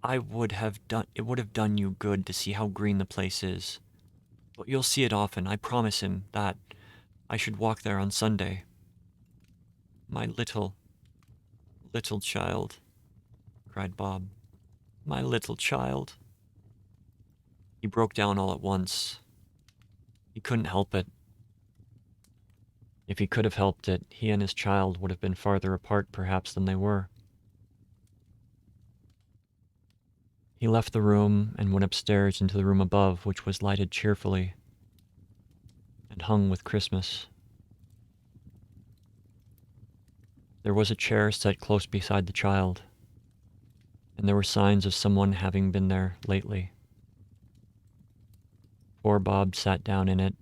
It would have done you good to see how green the place is. But you'll see it often. I promise him that I should walk there on Sunday. My little child, cried Bob. My little child. He broke down all at once. He couldn't help it. If he could have helped it, he and his child would have been farther apart perhaps than they were. He left the room and went upstairs into the room above, which was lighted cheerfully and hung with Christmas. There was a chair set close beside the child, and there were signs of someone having been there lately. Poor Bob sat down in it,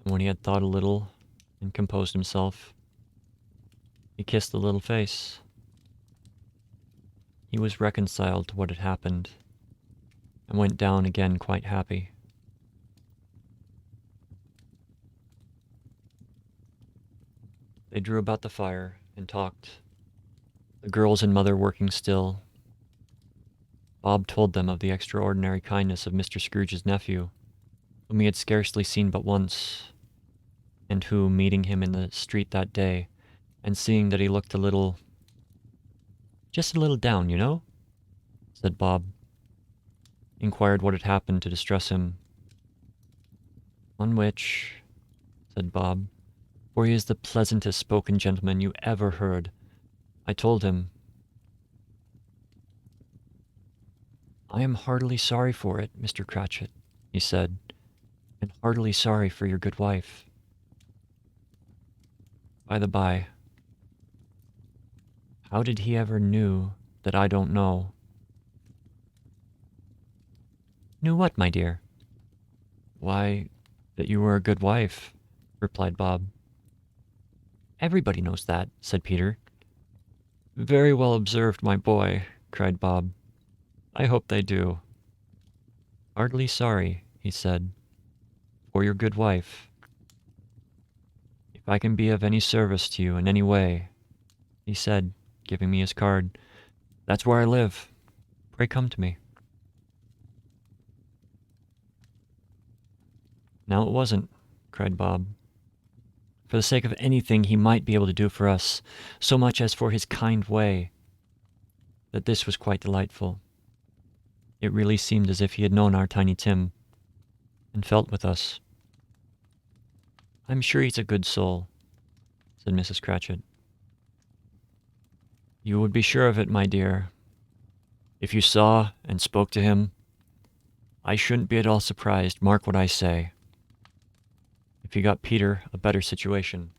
and when he had thought a little and composed himself, he kissed the little face. He was reconciled to what had happened, and went down again quite happy. They drew about the fire and talked, the girls and mother working still. Bob told them of the extraordinary kindness of Mr. Scrooge's nephew, whom he had scarcely seen but once, and who, meeting him in the street that day, and seeing that he looked just a little down, you know, said Bob, inquired what had happened to distress him. On which, said Bob, for he is the pleasantest spoken gentleman you ever heard. I told him, I am heartily sorry for it, Mr. Cratchit, he said, and heartily sorry for your good wife. By the by, how did he ever knew that I don't know? Knew what, my dear? Why, that you were a good wife, replied Bob. Everybody knows that, said Peter. Very well observed, my boy, cried Bob. I hope they do. Heartily sorry, he said, for your good wife. If I can be of any service to you in any way, he said, giving me his card, that's where I live. Pray come to me. Now it wasn't, cried Bob. For the sake of anything he might be able to do for us, so much as for his kind way, that this was quite delightful. It really seemed as if he had known our Tiny Tim, and felt with us. I'm sure he's a good soul, said Mrs. Cratchit. You would be sure of it, my dear. If you saw and spoke to him, I shouldn't be at all surprised, mark what I say, if he got Peter a better situation.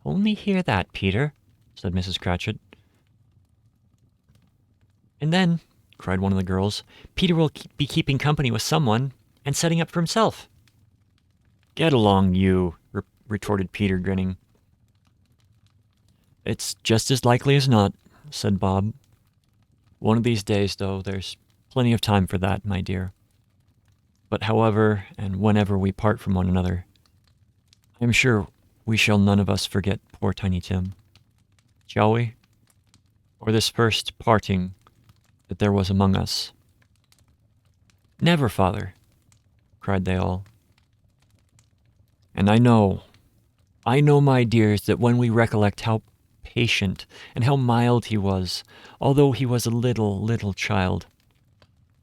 Only hear that, Peter, said Mrs. Cratchit. And then, cried one of the girls, Peter will be keeping company with someone and setting up for himself. Get along, you, retorted Peter, grinning. It's just as likely as not, said Bob. One of these days, though, there's plenty of time for that, my dear. But however and whenever we part from one another, I am sure we shall none of us forget poor Tiny Tim. Shall we? Or this first parting that there was among us? Never, father, cried they all. And I know, my dears, that when we recollect how patient and how mild he was, although he was a little child,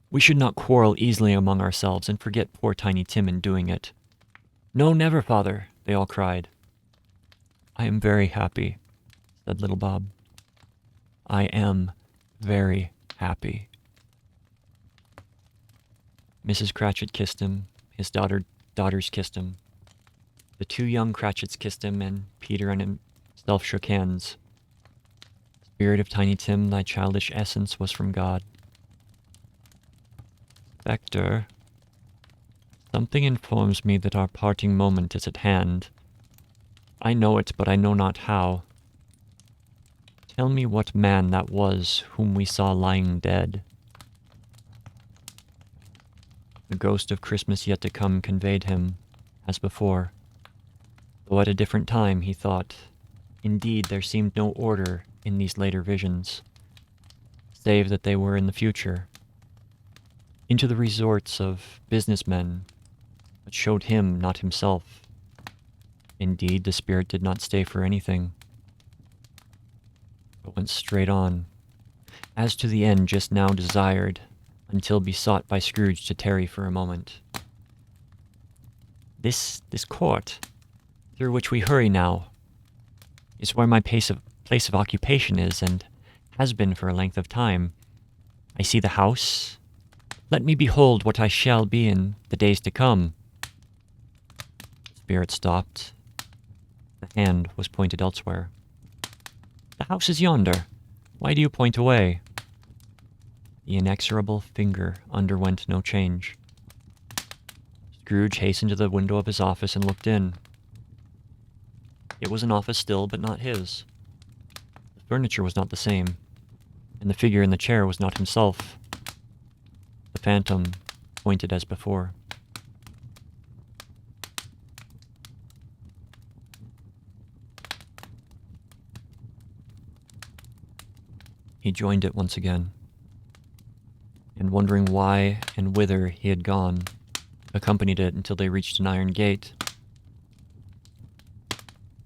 we should not quarrel easily among ourselves and forget poor Tiny Tim in doing it. No, never, father, they all cried. I am very happy, said little Bob. I am very happy. Mrs. Cratchit kissed him, his daughters kissed him. The two young Cratchits kissed him, and Peter and himself shook hands. Spirit of Tiny Tim, thy childish essence was from God. Spectre, something informs me that our parting moment is at hand. I know it, but I know not how. Tell me what man that was whom we saw lying dead. The ghost of Christmas yet to come conveyed him, as before, though at a different time, he thought. Indeed, there seemed no order in these later visions, save that they were in the future, into the resorts of businessmen, but showed him, not himself. Indeed, the spirit did not stay for anything, but went straight on, as to the end just now desired, until besought by Scrooge to tarry for a moment. This court, through which we hurry now, is where my place of occupation is, and has been for a length of time. I see the house. Let me behold what I shall be in the days to come. The spirit stopped. The hand was pointed elsewhere. The house is yonder. Why do you point away? The inexorable finger underwent no change. Scrooge hastened to the window of his office and looked in. It was an office still, but not his. The furniture was not the same, and the figure in the chair was not himself. The phantom pointed as before. He joined it once again, and wondering why and whither he had gone, accompanied it until they reached an iron gate.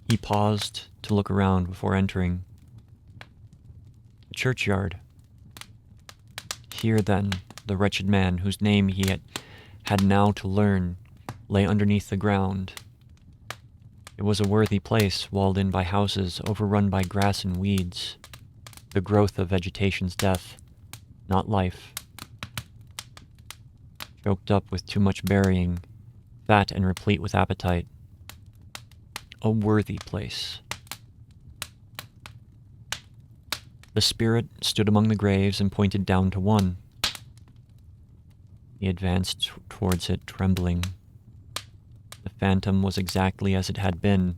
He paused to look around before entering. A churchyard. Here, then, the wretched man, whose name he had now to learn, lay underneath the ground. It was a worthy place, walled in by houses, overrun by grass and weeds. The growth of vegetation's death, not life. Choked up with too much burying, fat and replete with appetite. A worthy place. The spirit stood among the graves and pointed down to one. He advanced towards it, trembling. The phantom was exactly as it had been,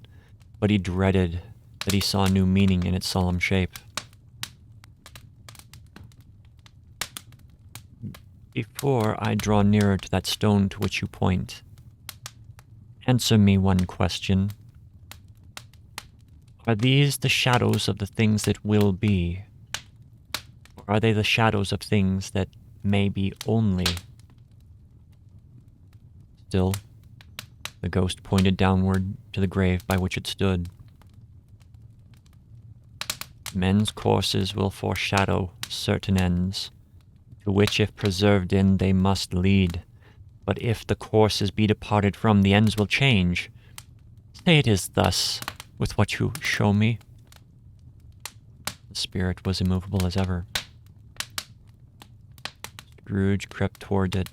but he dreaded that he saw new meaning in its solemn shape. Before I draw nearer to that stone to which you point, answer me one question. Are these the shadows of the things that will be? Or are they the shadows of things that may be only? Still, the ghost pointed downward to the grave by which it stood. Men's courses will foreshadow certain ends, to which if preserved in they must lead. But if the courses be departed from, the ends will change. Say it is thus, with what you show me. The spirit was immovable as ever. Scrooge crept toward it,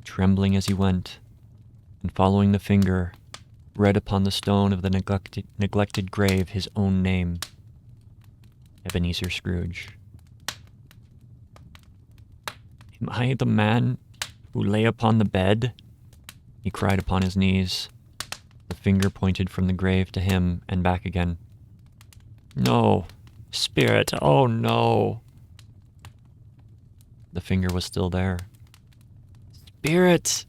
trembling as he went, and following the finger, read upon the stone of the neglected grave his own name, Ebenezer Scrooge. Am I the man who lay upon the bed? He cried upon his knees. The finger pointed from the grave to him and back again. No, spirit, oh no. The finger was still there. Spirit,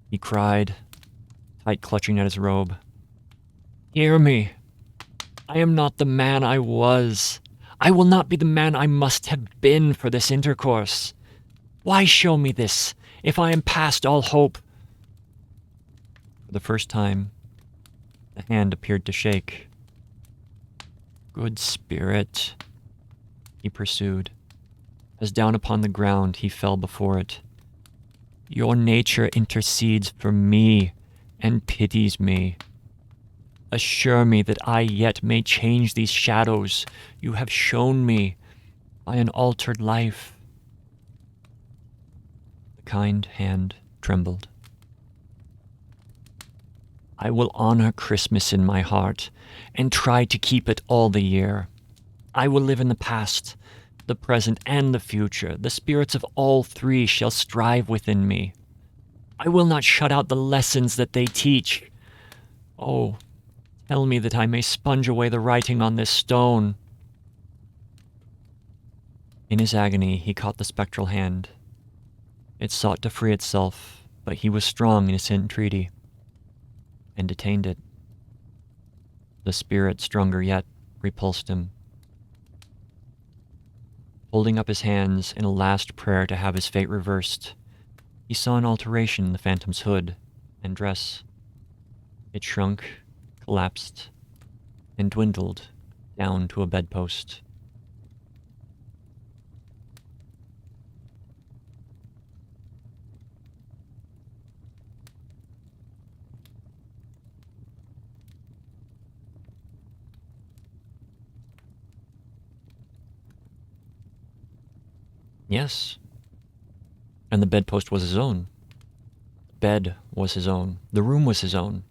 he cried, tight clutching at his robe. Hear me. I am not the man I was. I will not be the man I must have been for this intercourse. Why show me this, if I am past all hope? For the first time, the hand appeared to shake. Good spirit, he pursued, as down upon the ground he fell before it. Your nature intercedes for me and pities me. Assure me that I yet may change these shadows you have shown me by an altered life. The kind hand trembled. I will honor Christmas in my heart and try to keep it all the year. I will live in the past, the present, and the future. The spirits of all three shall strive within me. I will not shut out the lessons that they teach. Oh, tell me that I may sponge away the writing on this stone. In his agony, he caught the spectral hand. It sought to free itself, but he was strong in his entreaty, and detained it. The spirit, stronger yet, repulsed him. Holding up his hands in a last prayer to have his fate reversed, he saw an alteration in the phantom's hood and dress. It shrunk, collapsed, and dwindled down to a bedpost. Yes. And the bedpost was his own. The bed was his own. The room was his own.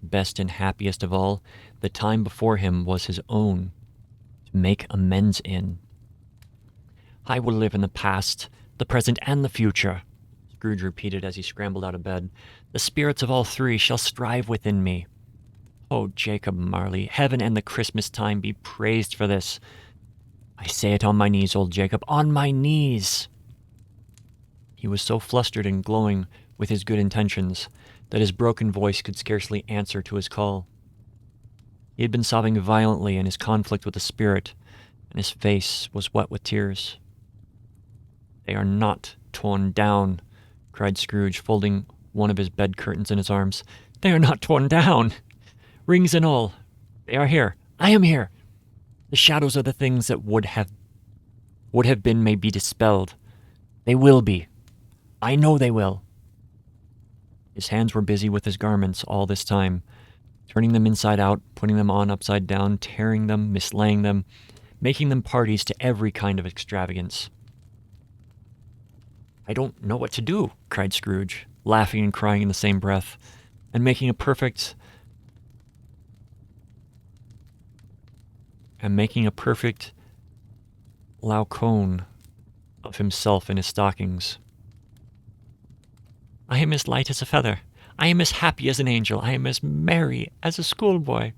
Best and happiest of all, the time before him was his own, to make amends in. I will live in the past, the present, and the future, Scrooge repeated as he scrambled out of bed. The spirits of all three shall strive within me. Oh, Jacob Marley, heaven and the Christmas time be praised for this. I say it on my knees, old Jacob, on my knees. He was so flustered and glowing with his good intentions that his broken voice could scarcely answer to his call. He had been sobbing violently in his conflict with the spirit, and his face was wet with tears. They are not torn down, cried Scrooge, folding one of his bed curtains in his arms. They are not torn down. Rings and all. They are here. I am here. The shadows of the things that would have been may be dispelled. They will be. I know they will. His hands were busy with his garments all this time, turning them inside out, putting them on upside down, tearing them, mislaying them, making them parties to every kind of extravagance. I don't know what to do, cried Scrooge, laughing and crying in the same breath, and making a perfect Laocoon of himself in his stockings. I am as light as a feather. I am as happy as an angel. I am as merry as a schoolboy.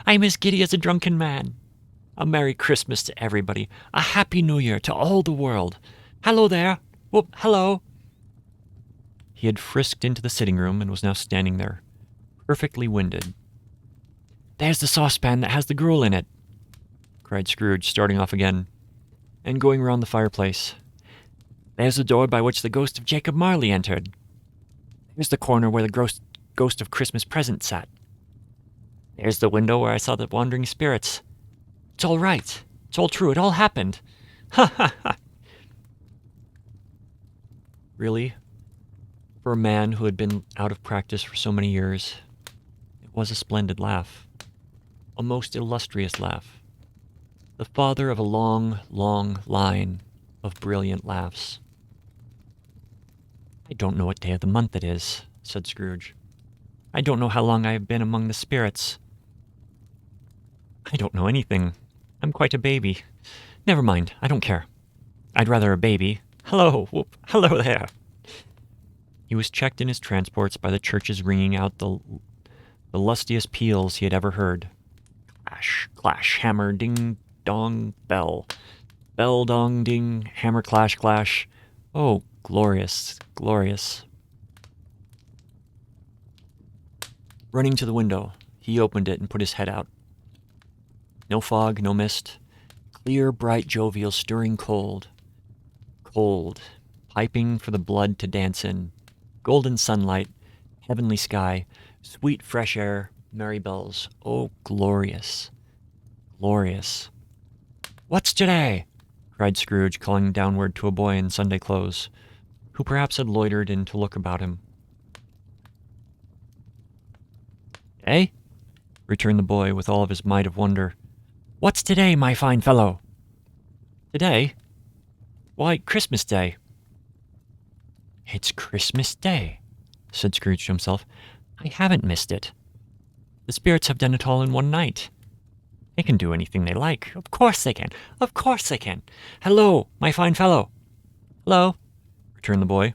I am as giddy as a drunken man. A Merry Christmas to everybody. A Happy New Year to all the world. Hello there. Whoop, hello. He had frisked into the sitting room and was now standing there, perfectly winded. There's the saucepan that has the gruel in it, cried Scrooge, starting off again, and going round the fireplace. There's the door by which the ghost of Jacob Marley entered. There's the corner where the ghost of Christmas Present sat. There's the window where I saw the wandering spirits. It's all right. It's all true. It all happened. Ha ha ha. Really? For a man who had been out of practice for so many years, it was a splendid laugh. A most illustrious laugh. The father of a long, long line of brilliant laughs. I don't know what day of the month it is, said Scrooge. I don't know how long I have been among the spirits. I don't know anything. I'm quite a baby. Never mind, I don't care. I'd rather a baby. Hello, whoop, hello there. He was checked in his transports by the churches ringing out the lustiest peals he had ever heard. Clash, clash, hammer, ding, dong, bell. Bell, dong, ding, hammer, clash, clash. Oh, glorious, glorious. Running to the window, he opened it and put his head out. No fog, no mist. Clear, bright, jovial, stirring cold. Cold, piping for the blood to dance in. Golden sunlight, heavenly sky, sweet fresh air, merry bells. Oh, glorious, glorious. What's today? Cried Scrooge, calling downward to a boy in Sunday clothes, who perhaps had loitered in to look about him. Eh? Returned the boy with all of his might of wonder. What's today, my fine fellow? Today? Why, Christmas Day. It's Christmas Day, said Scrooge to himself. I haven't missed it. The spirits have done it all in one night. They can do anything they like. Of course they can. Of course they can. Hello, my fine fellow. Hello, returned the boy.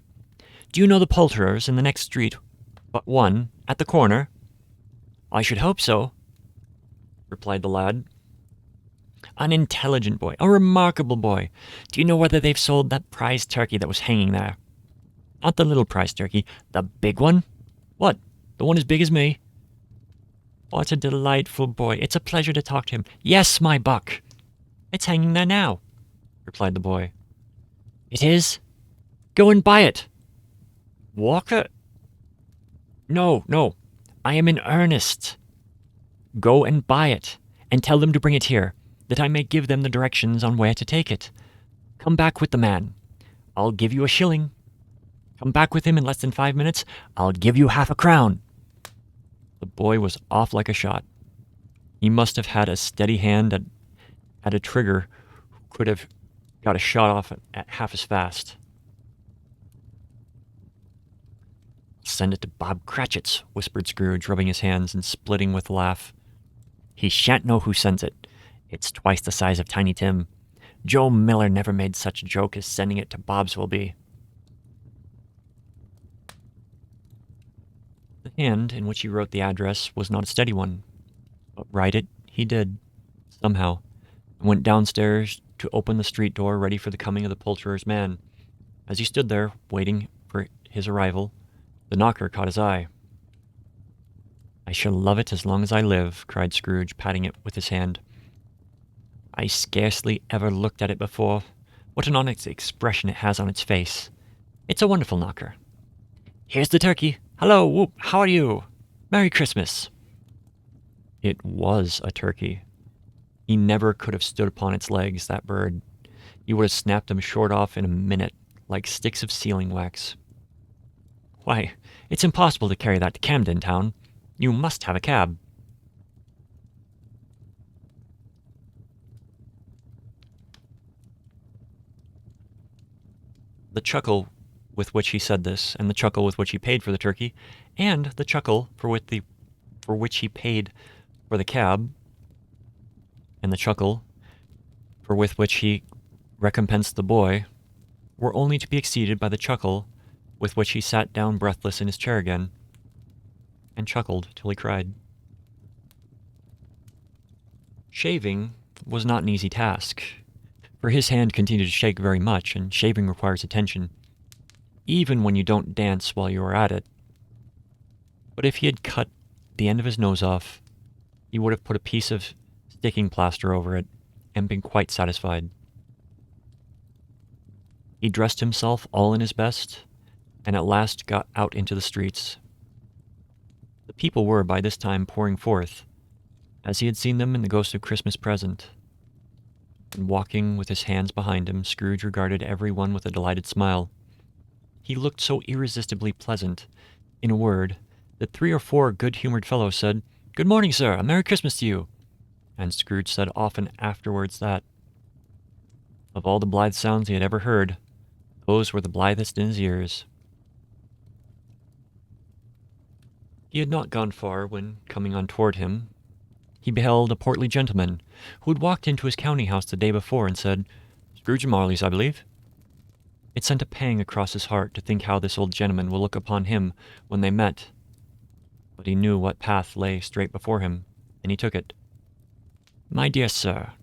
Do you know the poulterers in the next street but one, at the corner? I should hope so, replied the lad. An intelligent boy, a remarkable boy. Do you know whether they've sold that prize turkey that was hanging there? Not the little prize turkey, the big one. What, the one as big as me? What a delightful boy. It's a pleasure to talk to him. Yes, my buck. It's hanging there now, replied the boy. It is? Go and buy it. Walker? No, I am in earnest. Go and buy it, and tell them to bring it here, that I may give them the directions on where to take it. Come back with the man. I'll give you a shilling. Come back with him in less than 5 minutes. I'll give you half a crown. The boy was off like a shot. He must have had a steady hand at a trigger who could have got a shot off at half as fast. Send it to Bob Cratchit's, whispered Scrooge, rubbing his hands and splitting with a laugh. He shan't know who sends it. It's twice the size of Tiny Tim. Joe Miller never made such a joke as sending it to Bob's will be. The hand in which he wrote the address was not a steady one, but write it he did, somehow, and went downstairs to open the street door ready for the coming of the poulterer's man. As he stood there, waiting for his arrival, the knocker caught his eye. I shall love it as long as I live, cried Scrooge, patting it with his hand. I scarcely ever looked at it before. What an honest expression it has on its face. It's a wonderful knocker. Here's the turkey. Hello, whoop, how are you? Merry Christmas. It was a turkey. He never could have stood upon its legs, that bird. He would have snapped them short off in a minute, like sticks of sealing wax. Why, it's impossible to carry that to Camden Town. You must have a cab. The chuckle with which he said this, and the chuckle with which he paid for the turkey, and the chuckle for which he paid for the cab, and the chuckle for with which he recompensed the boy, were only to be exceeded by the chuckle with which he sat down breathless in his chair again, and chuckled till he cried. Shaving was not an easy task, for his hand continued to shake very much, and shaving requires attention, even when you don't dance while you are at it. But if he had cut the end of his nose off, he would have put a piece of sticking plaster over it and been quite satisfied. He dressed himself all in his best, and at last got out into the streets. The people were by this time pouring forth, as he had seen them in the Ghost of Christmas Present. And walking with his hands behind him, Scrooge regarded every one with a delighted smile. He looked so irresistibly pleasant, in a word, that 3 or 4 good-humored fellows said, "Good morning, sir, a Merry Christmas to you." And Scrooge said often afterwards that, of all the blithe sounds he had ever heard, those were the blithest in his ears. He had not gone far when, coming on toward him, he beheld a portly gentleman who had walked into his counting house the day before and said, "Scrooge Marley's, I believe." It sent a pang across his heart to think how this old gentleman will look upon him when they met. But he knew what path lay straight before him, and he took it. "My dear sir,"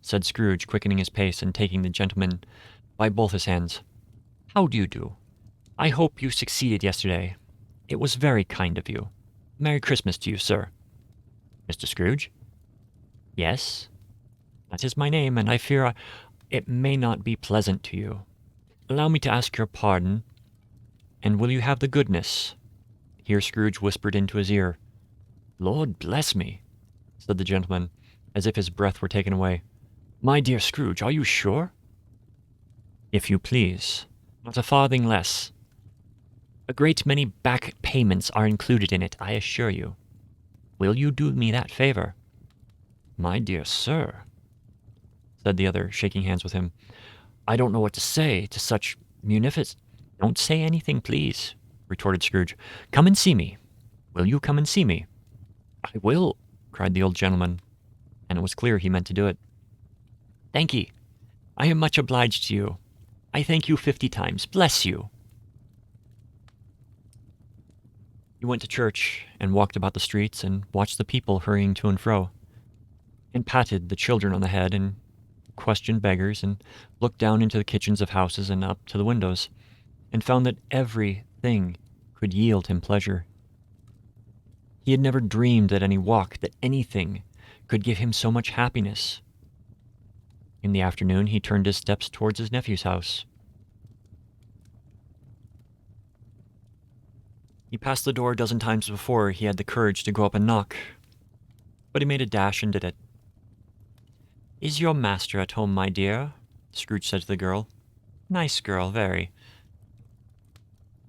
said Scrooge, quickening his pace and taking the gentleman by both his hands, "how do you do? I hope you succeeded yesterday. It was very kind of you. Merry Christmas to you, sir." "Mr. Scrooge?" "Yes, that is my name, and I fear it may not be pleasant to you. Allow me to ask your pardon, and will you have the goodness—" Here Scrooge whispered into his ear. "Lord bless me," said the gentleman, as if his breath were taken away. "My dear Scrooge, are you sure?" "If you please. Not a farthing less. A great many back payments are included in it, I assure you. Will you do me that favor?" "My dear sir," said the other, shaking hands with him, "I don't know what to say to such munificence—" "Don't say anything, please," retorted Scrooge. "Come and see me. Will you come and see me?" "I will," cried the old gentleman, and it was clear he meant to do it. "Thank ye. I am much obliged to you. I thank you 50 times. Bless you." He went to church, and walked about the streets, and watched the people hurrying to and fro, and patted the children on the head, and questioned beggars, and looked down into the kitchens of houses and up to the windows, and found that everything could yield him pleasure. He had never dreamed at any walk that anything could give him so much happiness. In the afternoon he turned his steps towards his nephew's house. He passed the door a dozen times before he had the courage to go up and knock, but he made a dash and did it. "Is your master at home, my dear?" Scrooge said to the girl. "Nice girl, very."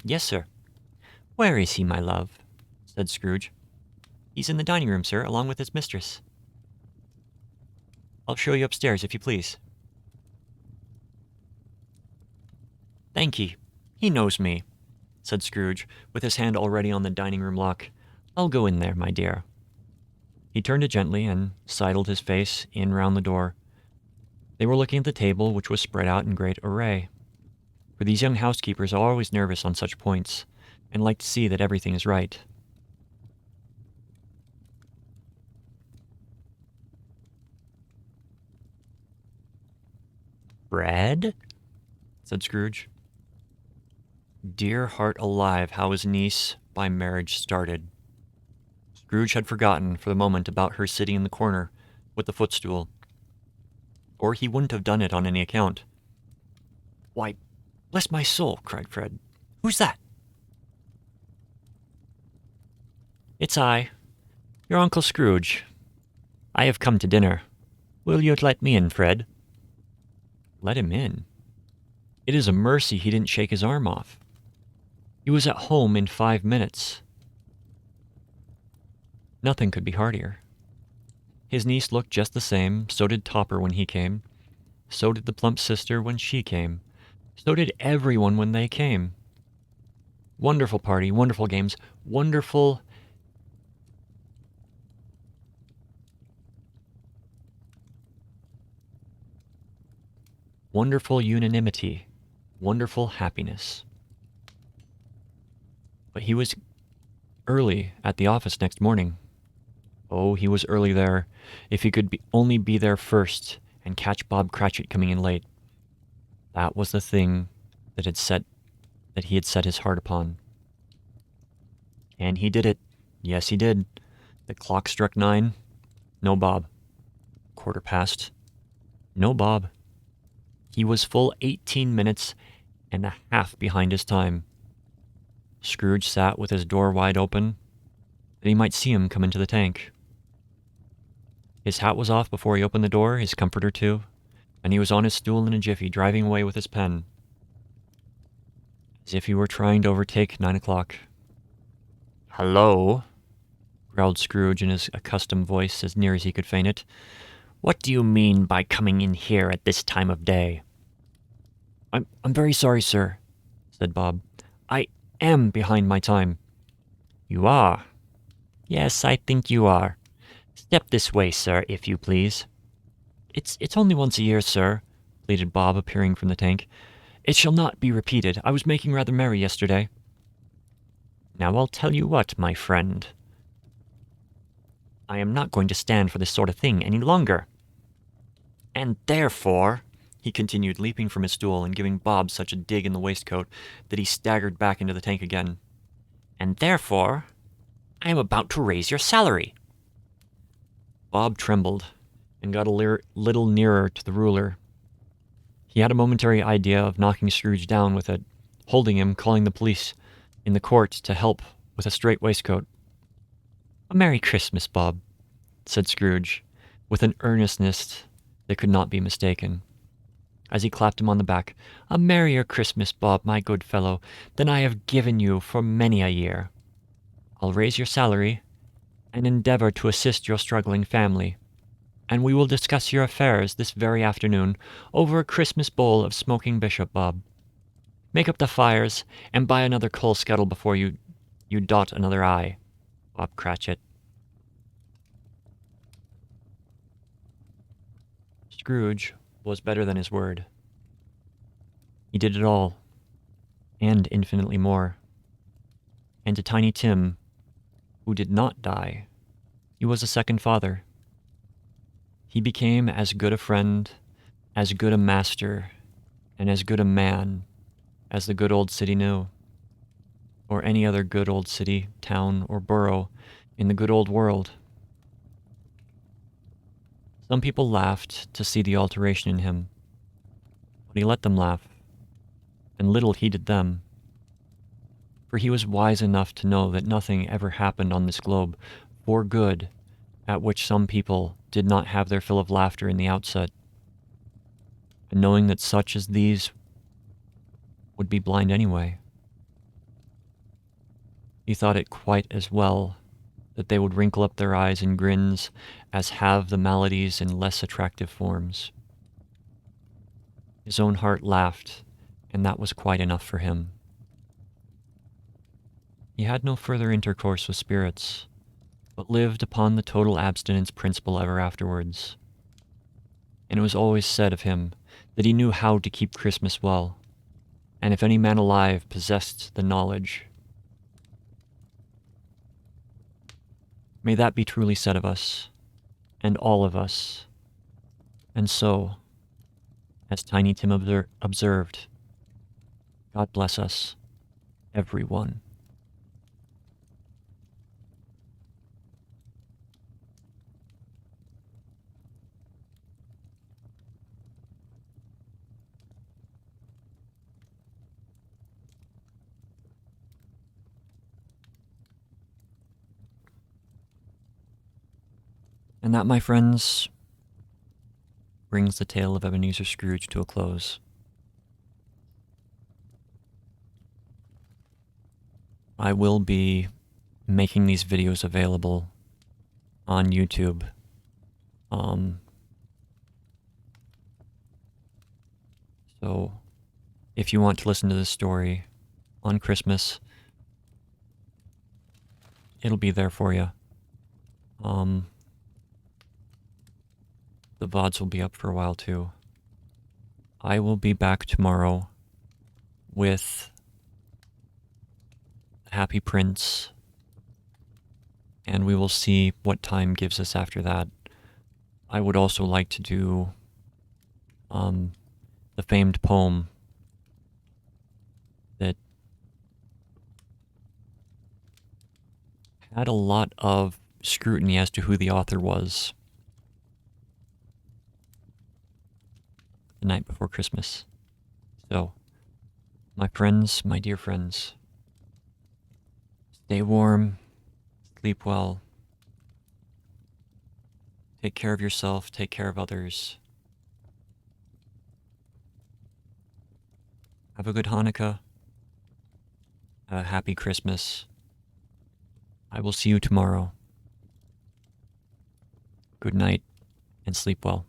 "Yes, sir." "Where is he, my love?" said Scrooge. "He's in the dining room, sir, along with his mistress." "I'll show you upstairs, if you please." "Thank ye. He knows me," said Scrooge, with his hand already on the dining room lock. "I'll go in there, my dear." He turned it gently, and sidled his face in round the door. They were looking at the table, which was spread out in great array. For these young housekeepers are always nervous on such points, and like to see that everything is right. "Bread?" said Scrooge. Dear heart alive, how his niece by marriage started. Scrooge had forgotten for the moment about her sitting in the corner with the footstool, or he wouldn't have done it on any account. "Why, bless my soul," cried Fred. "Who's that?" "It's I, your Uncle Scrooge. I have come to dinner. Will you let me in, Fred?" Let him in? It is a mercy he didn't shake his arm off. He was at home in 5 minutes. Nothing could be heartier. His niece looked just the same, so did Topper when he came, so did the plump sister when she came, So did everyone when they came. Wonderful party, wonderful games, wonderful unanimity, wonderful happiness. But he was early at the office next morning. Oh, he was early there. If he could only be there first and catch Bob Cratchit coming in late. That was the thing that he had set his heart upon. And he did it. Yes, he did. The clock struck 9. No Bob. 1:15. No Bob. He was full 18 minutes and a half behind his time. Scrooge sat with his door wide open, that he might see him come into the tank. His hat was off before he opened the door, his comforter too, and he was on his stool in a jiffy, driving away with his pen, as if he were trying to overtake 9 o'clock. "Hello," growled Scrooge in his accustomed voice, as near as he could feign it. "What do you mean by coming in here at this time of day?" I'm very sorry, sir," said Bob. "I am behind my time." "You are?" "Yes, I think you are. Step this way, sir, if you please." It's only once a year, sir," pleaded Bob, appearing from the tank. "It shall not be repeated. I was making rather merry yesterday." "Now I'll tell you what, my friend. I am not going to stand for this sort of thing any longer. And therefore," he continued, leaping from his stool and giving Bob such a dig in the waistcoat that he staggered back into the tank again, "and therefore, I am about to raise your salary." Bob trembled and got a little nearer to the ruler. He had a momentary idea of knocking Scrooge down with it, holding him, calling the police in the court to help with a straight waistcoat. "A Merry Christmas, Bob," said Scrooge, with an earnestness that could not be mistaken, as he clapped him on the back. "A merrier Christmas, Bob, my good fellow, than I have given you for many a year. I'll raise your salary, and endeavor to assist your struggling family, and we will discuss your affairs this very afternoon over a Christmas bowl of smoking bishop, Bob. Make up the fires, and buy another coal scuttle before you dot another I, Bob Cratchit." Scrooge was better than his word. He did it all, and infinitely more. And to Tiny Tim, who did not die, he was a second father. He became as good a friend, as good a master, and as good a man as the good old city knew, or any other good old city, town, or borough in the good old world. Some people laughed to see the alteration in him, but he let them laugh, and little heeded them, for he was wise enough to know that nothing ever happened on this globe for good at which some people did not have their fill of laughter in the outset, and knowing that such as these would be blind anyway, he thought it quite as well that they would wrinkle up their eyes in grins as have the maladies in less attractive forms. His own heart laughed, and that was quite enough for him. He had no further intercourse with spirits, but lived upon the total abstinence principle ever afterwards. And it was always said of him that he knew how to keep Christmas well, and if any man alive possessed the knowledge, may that be truly said of us, and all of us. And so, as Tiny Tim observed, God bless us, everyone. And that, my friends, brings the tale of Ebenezer Scrooge to a close. I will be making these videos available on YouTube. So if you want to listen to this story on Christmas, it'll be there for you. The VODs will be up for a while too. I will be back tomorrow with Happy Prince, and we will see what time gives us after that. I would also like to do the famed poem that had a lot of scrutiny as to who the author was. The night before Christmas. So, my friends, my dear friends, stay warm, sleep well, take care of yourself, take care of others. Have a good Hanukkah, a happy Christmas. I will see you tomorrow. Good night and sleep well.